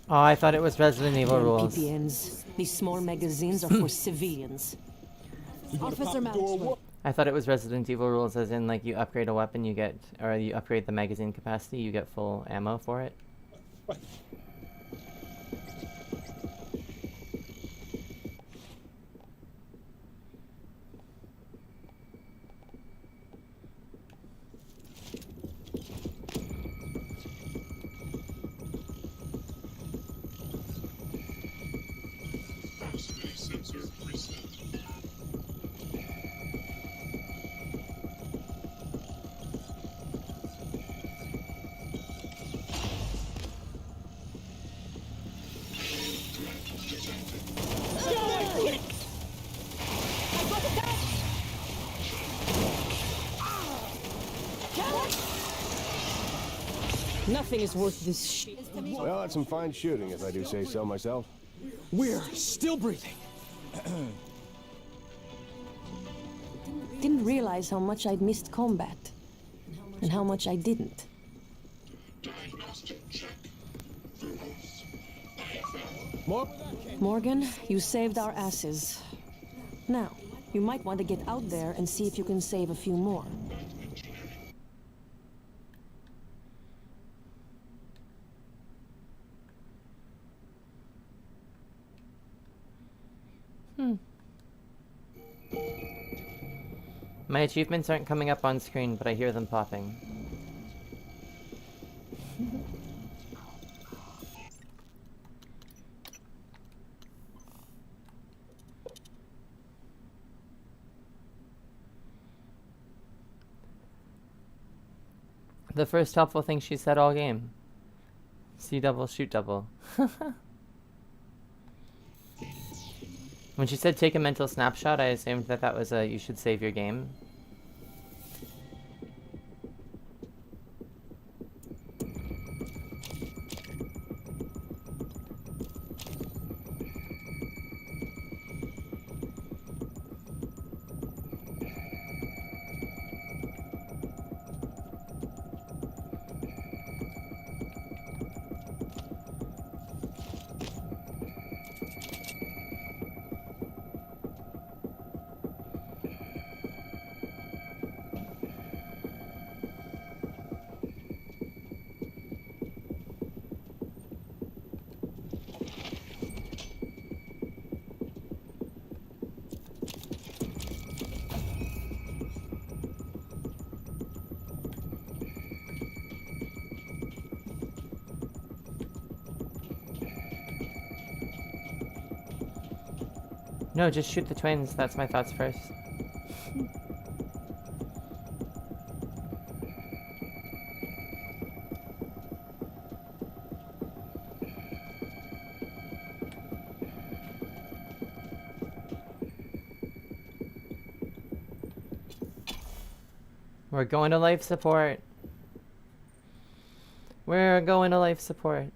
Oh, I thought it was Resident Evil rules. PPNs. These small magazines are for civilians. Officer Mallory. I thought it was Resident Evil rules, as in, like, you upgrade a weapon, you get, or you upgrade the magazine capacity, you get full ammo for it. Proximity sensor reset. Nothing is worth this shit. Well, that's some fine shooting, if I do say so myself. We're still breathing. Didn't realize how much I'd missed combat. And how much I didn't. Diagnostic check. Morgan, you saved our asses. Now, you might want to get out there and see if you can save a few more. My achievements aren't coming up on screen, but I hear them popping. The first helpful thing she said all game. See double, shoot double. When she said take a mental snapshot, I assumed that that was a you should save your game. No, just shoot the twins. That's my thoughts first. We're going to life support. We're going to life support.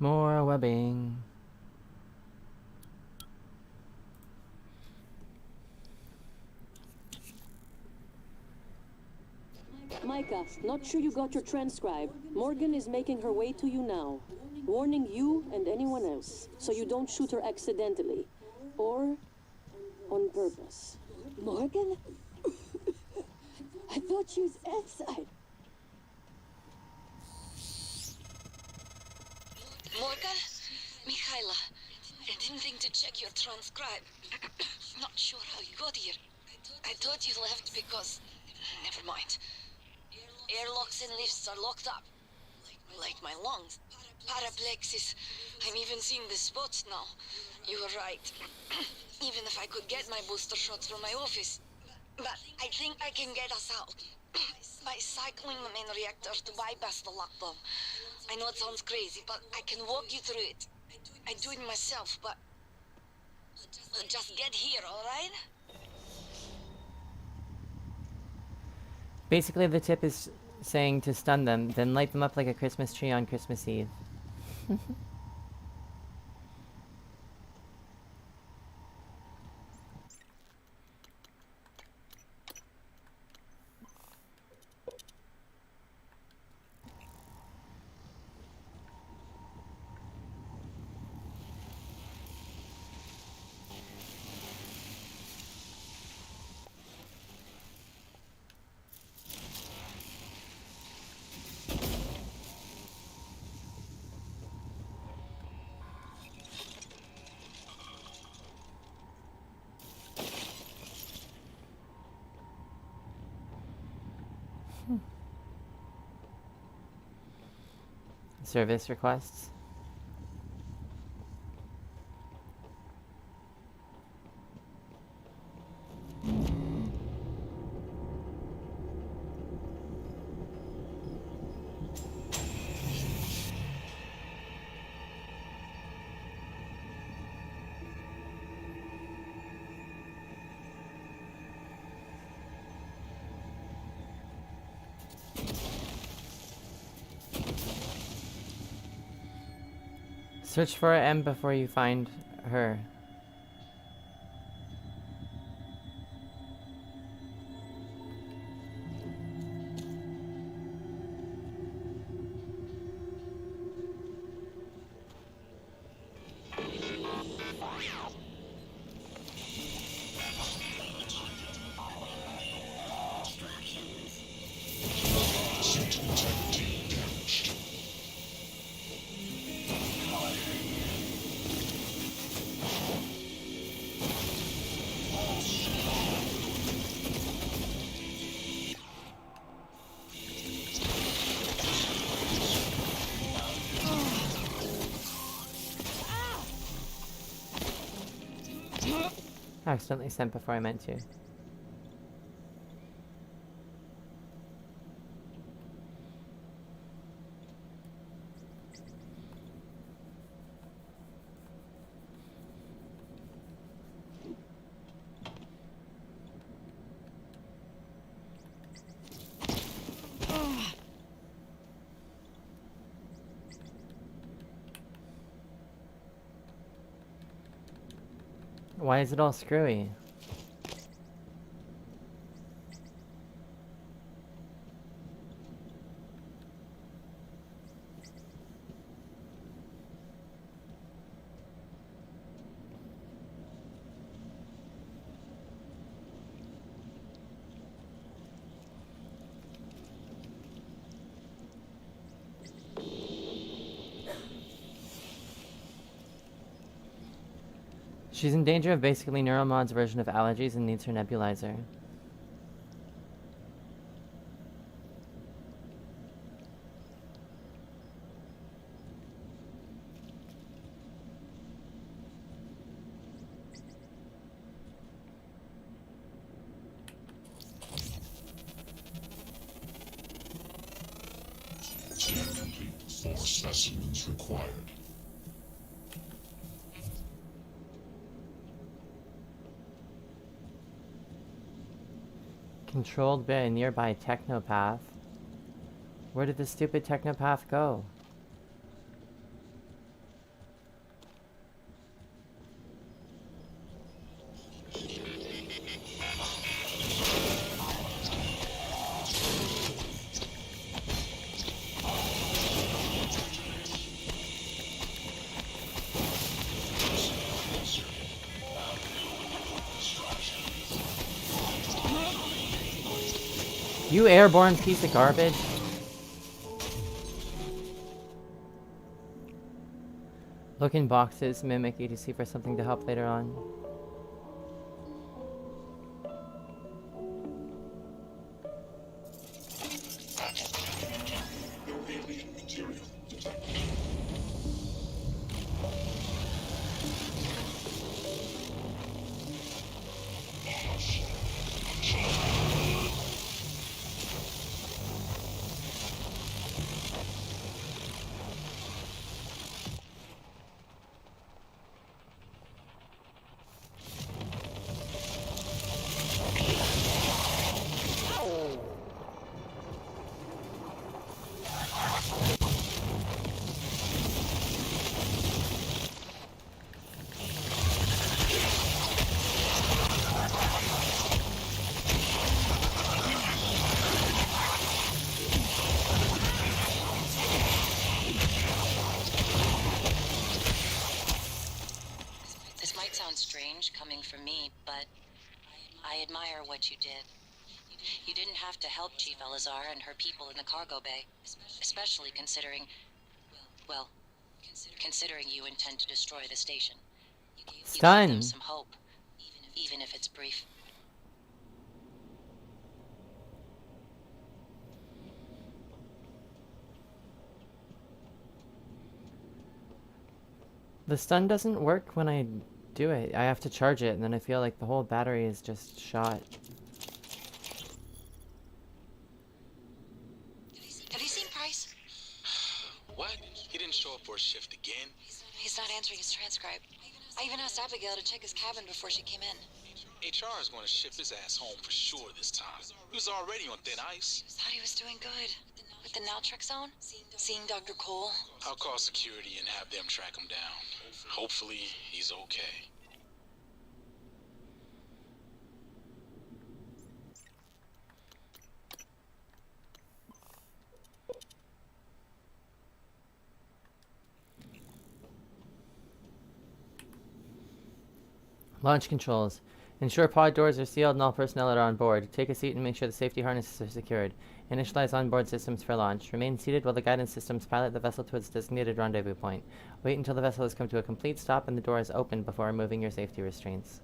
More webbing. Micah, not sure you got your transcribe. Morgan is making her way to you now. Warning you and anyone else, so you don't shoot her accidentally. Or on purpose. Morgan? I thought she was outside. Morgan? Mikhaila, I didn't think to check your transcribe. Not sure how you got here. I thought you left because... Never mind. Airlocks and lifts are locked up. Like my lungs. Paraplexis. I'm even seeing the spots now. You were right. Even if I could get my booster shots from my office. But I think I can get us out. By cycling the main reactor to bypass the lockdown. I know it sounds crazy, but I can walk you through it. I do it myself, but... Just get here, alright? Basically, the tip is saying to stun them, then light them up like a Christmas tree on Christmas Eve. Service requests. Search for M before you find her. I accidentally sent before I meant to. Why is it all screwy? She's in danger of basically Neuromod's version of allergies and needs her nebulizer. Scan complete. 4 specimens required. Controlled by a nearby technopath. Where did the stupid technopath go? You airborne piece of garbage. Look in boxes, mimic EDC for something to help later on. No alien material detected. This might sound strange coming from me, but I admire what you did. You didn't have to help Chief Elazar and her people in the cargo bay, especially considering, well, considering you intend to destroy the station. You gave them some hope, even if it's brief. The stun doesn't work when I do it. I have to charge it, and then I feel like the whole battery is just shot. Have you seen Price? What? He didn't show up for a shift again? He's not answering his transcribe. I even asked Abigail to check his cabin before she came in. HR is going to ship his ass home for sure this time. He was already on thin ice. Thought he was doing good. With the naltrexone? Seeing Dr. Cole? I'll call security and have them track him down. Hopefully, he's okay. Launch controls. Ensure pod doors are sealed and all personnel are on board. Take a seat and make sure the safety harnesses are secured. Initialize onboard systems for launch. Remain seated while the guidance systems pilot the vessel to its designated rendezvous point. Wait until the vessel has come to a complete stop and the door is open before removing your safety restraints.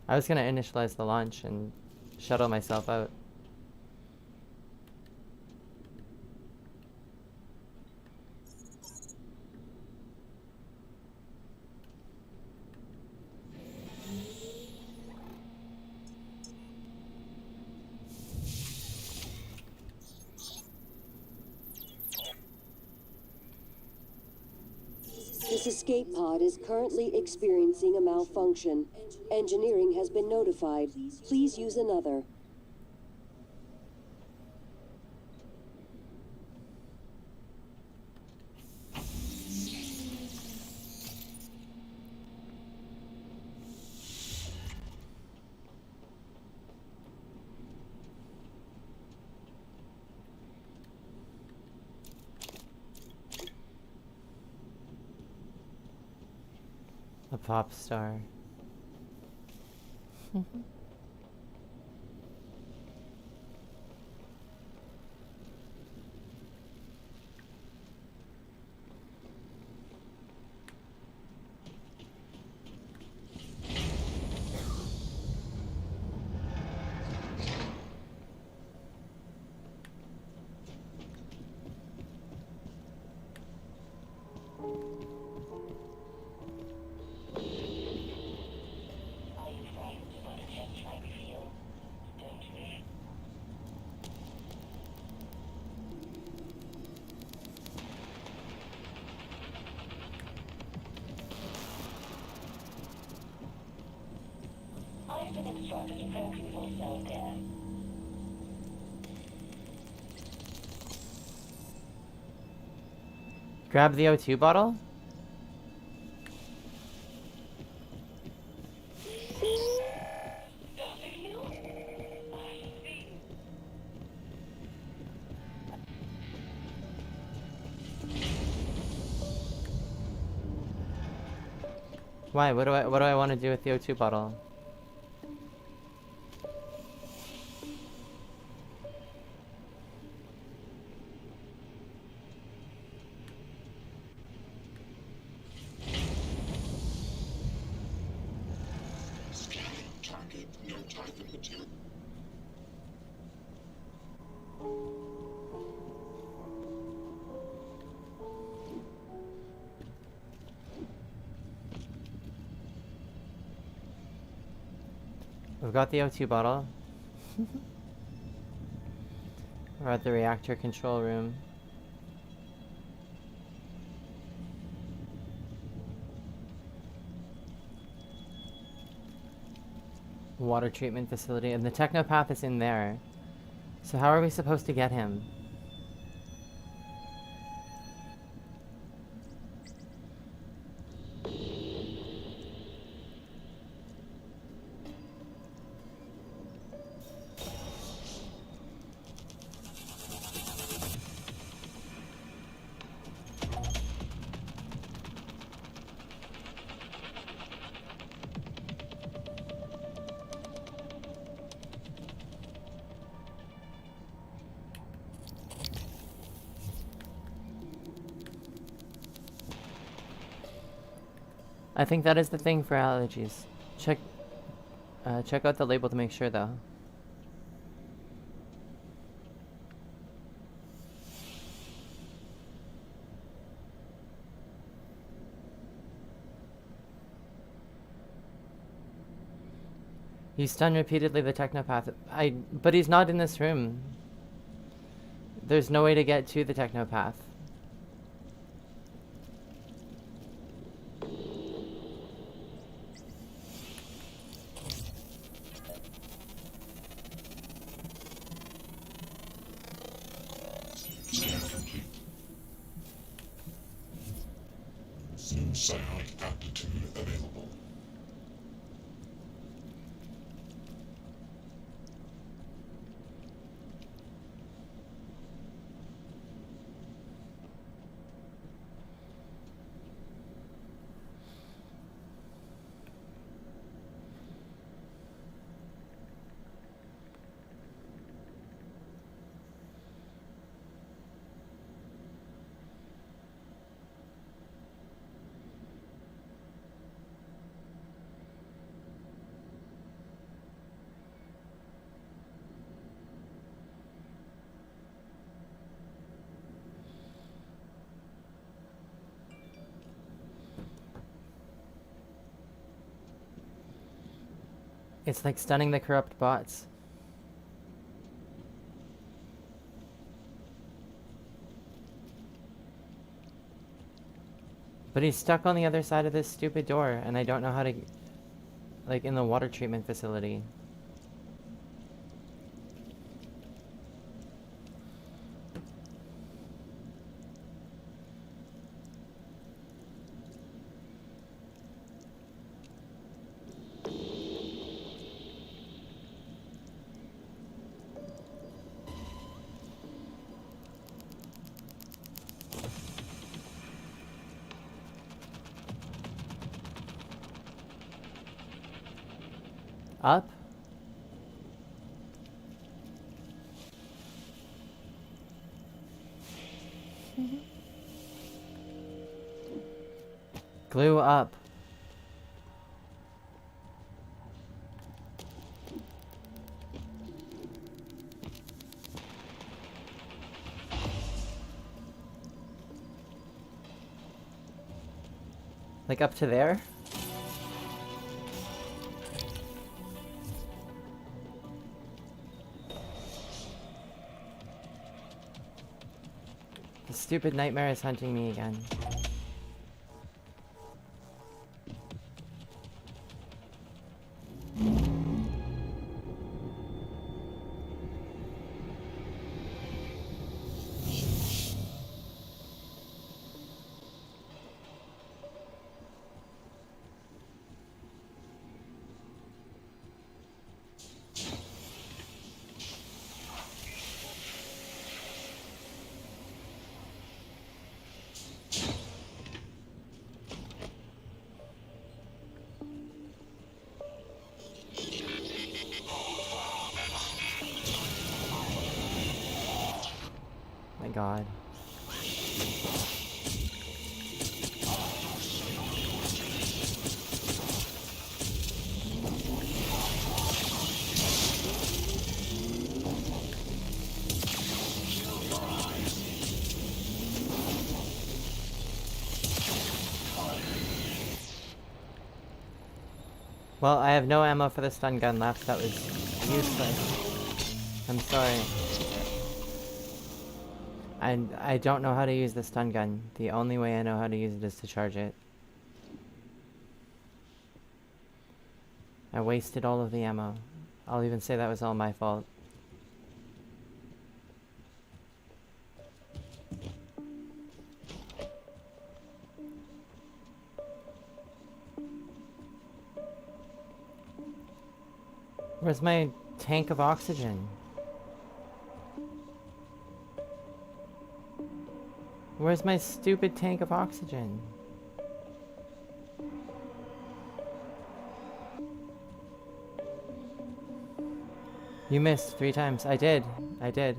I was going to initialize the launch and shuttle myself out. This escape pod is currently experiencing a malfunction. Engineering has been notified. Please use another. A pop star. Grab the O2 bottle? Why? What do I want to do with the O2 bottle? type of material. We've got the O2 bottle. We're at the reactor control room. Water treatment facility, and the technopath is in there. So how are we supposed to get him? I think that is the thing for allergies. Check out the label to make sure though. He's stunned repeatedly, the technopath. But he's not in this room. There's no way to get to the technopath. Scan complete. Zoom psionic aptitude available. It's like stunning the corrupt bots. But he's stuck on the other side of this stupid door, and I don't know how to... like, in the water treatment facility. Up? Glue up. Like up to there? The stupid nightmare is hunting me again. My God. Well, I have no ammo for the stun gun left. That was useless. I'm sorry. I don't know how to use the stun gun. The only way I know how to use it is to charge it. I wasted all of the ammo. I'll even say that was all my fault. Where's my tank of oxygen? Where's my stupid tank of oxygen? You missed 3 times. I did. I did.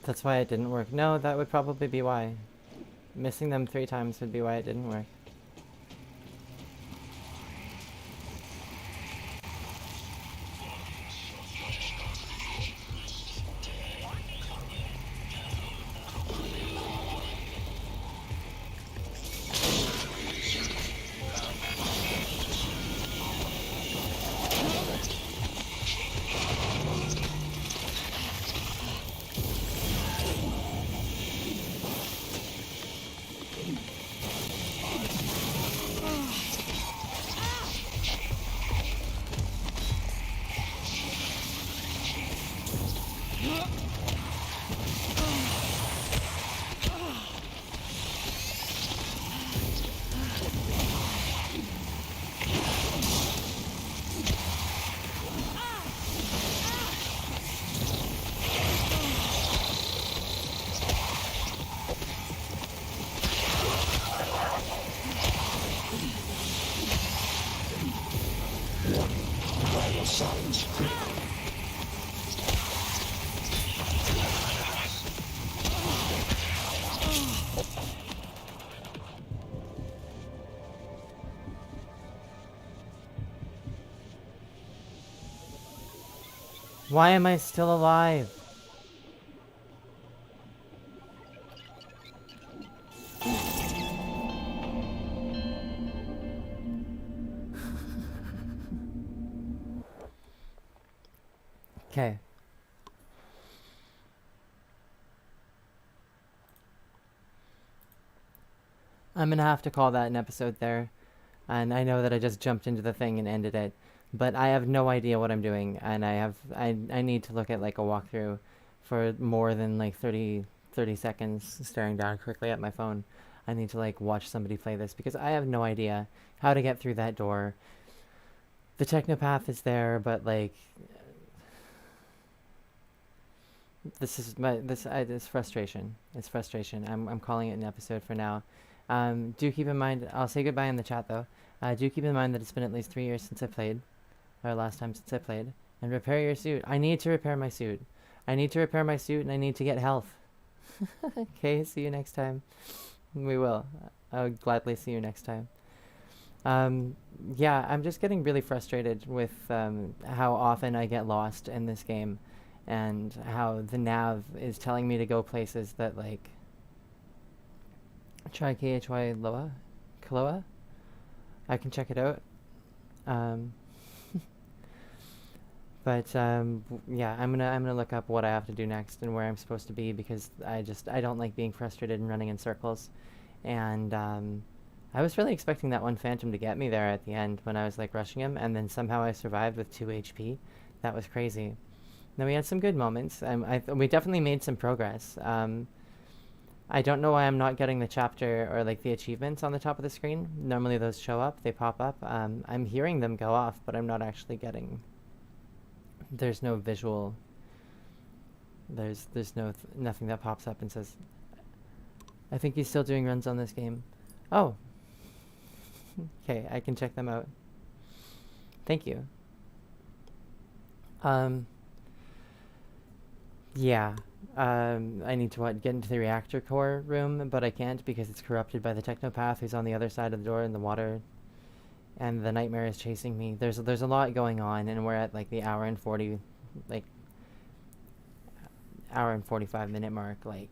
That's why it didn't work. No, that would probably be why. Missing them 3 times would be why it didn't work. Why am I still alive? Okay. I'm gonna have to call that an episode there. And I know that I just jumped into the thing and ended it. But I have no idea what I'm doing, and I need to look at like a walkthrough for more than like 30 seconds staring down quickly at my phone. I need to like watch somebody play this because I have no idea how to get through that door. The technopath is there, but like this is it's frustration. It's frustration. I'm calling it an episode for now. Do keep in mind, I'll say goodbye in the chat though. Do keep in mind that it's been at least 3 years since I played. Or last time since I played. And repair your suit. I need to repair my suit. I need to repair my suit and I need to get health. Okay, see you next time. We will. I'll gladly see you next time. Yeah, I'm just getting really frustrated with how often I get lost in this game. And how the nav is telling me to go places that like... Try KHY Loa? Kaloa? I can check it out. But yeah, I'm gonna look up what I have to do next and where I'm supposed to be, because I don't like being frustrated and running in circles. And I was really expecting that one phantom to get me there at the end when I was like rushing him, and then somehow I survived with 2 HP. That was crazy. Then we had some good moments. We definitely made some progress. I don't know why I'm not getting the chapter or like the achievements on the top of the screen. Normally those show up, they pop up. I'm hearing them go off, but I'm not actually getting. There's no visual. There's nothing that pops up and says. I think he's still doing runs on this game. Oh. Okay, I can check them out. Thank you. Yeah. I need to get into the reactor core room, but I can't because it's corrupted by the technopath who's on the other side of the door in the water. And the nightmare is chasing me. There's a lot going on, and we're at like the hour and 45 minute mark. Like,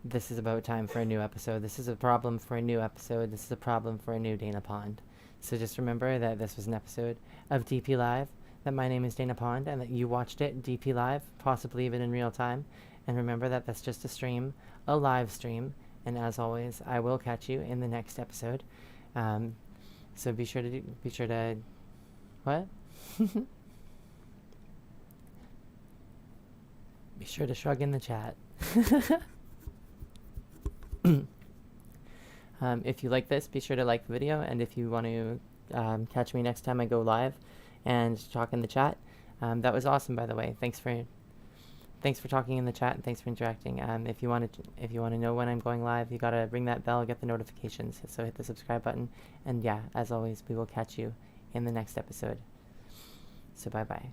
this is about time for a new episode. This is a problem for a new episode. This is a problem for a new Dana Pond. So just remember that this was an episode of DP Live, that my name is Dana Pond, and that you watched it DP Live, possibly even in real time. And remember that that's just a stream, a live stream. And as always, I will catch you in the next episode. So be sure to, what? Be sure to shrug in the chat. If you like this, be sure to like the video, and if you want to catch me next time I go live and talk in the chat, that was awesome, by the way. Thanks for talking in the chat, and thanks for interacting. If you want to know when I'm going live, you gotta ring that bell, get the notifications. So hit the subscribe button, and yeah, as always, we will catch you in the next episode. So bye bye.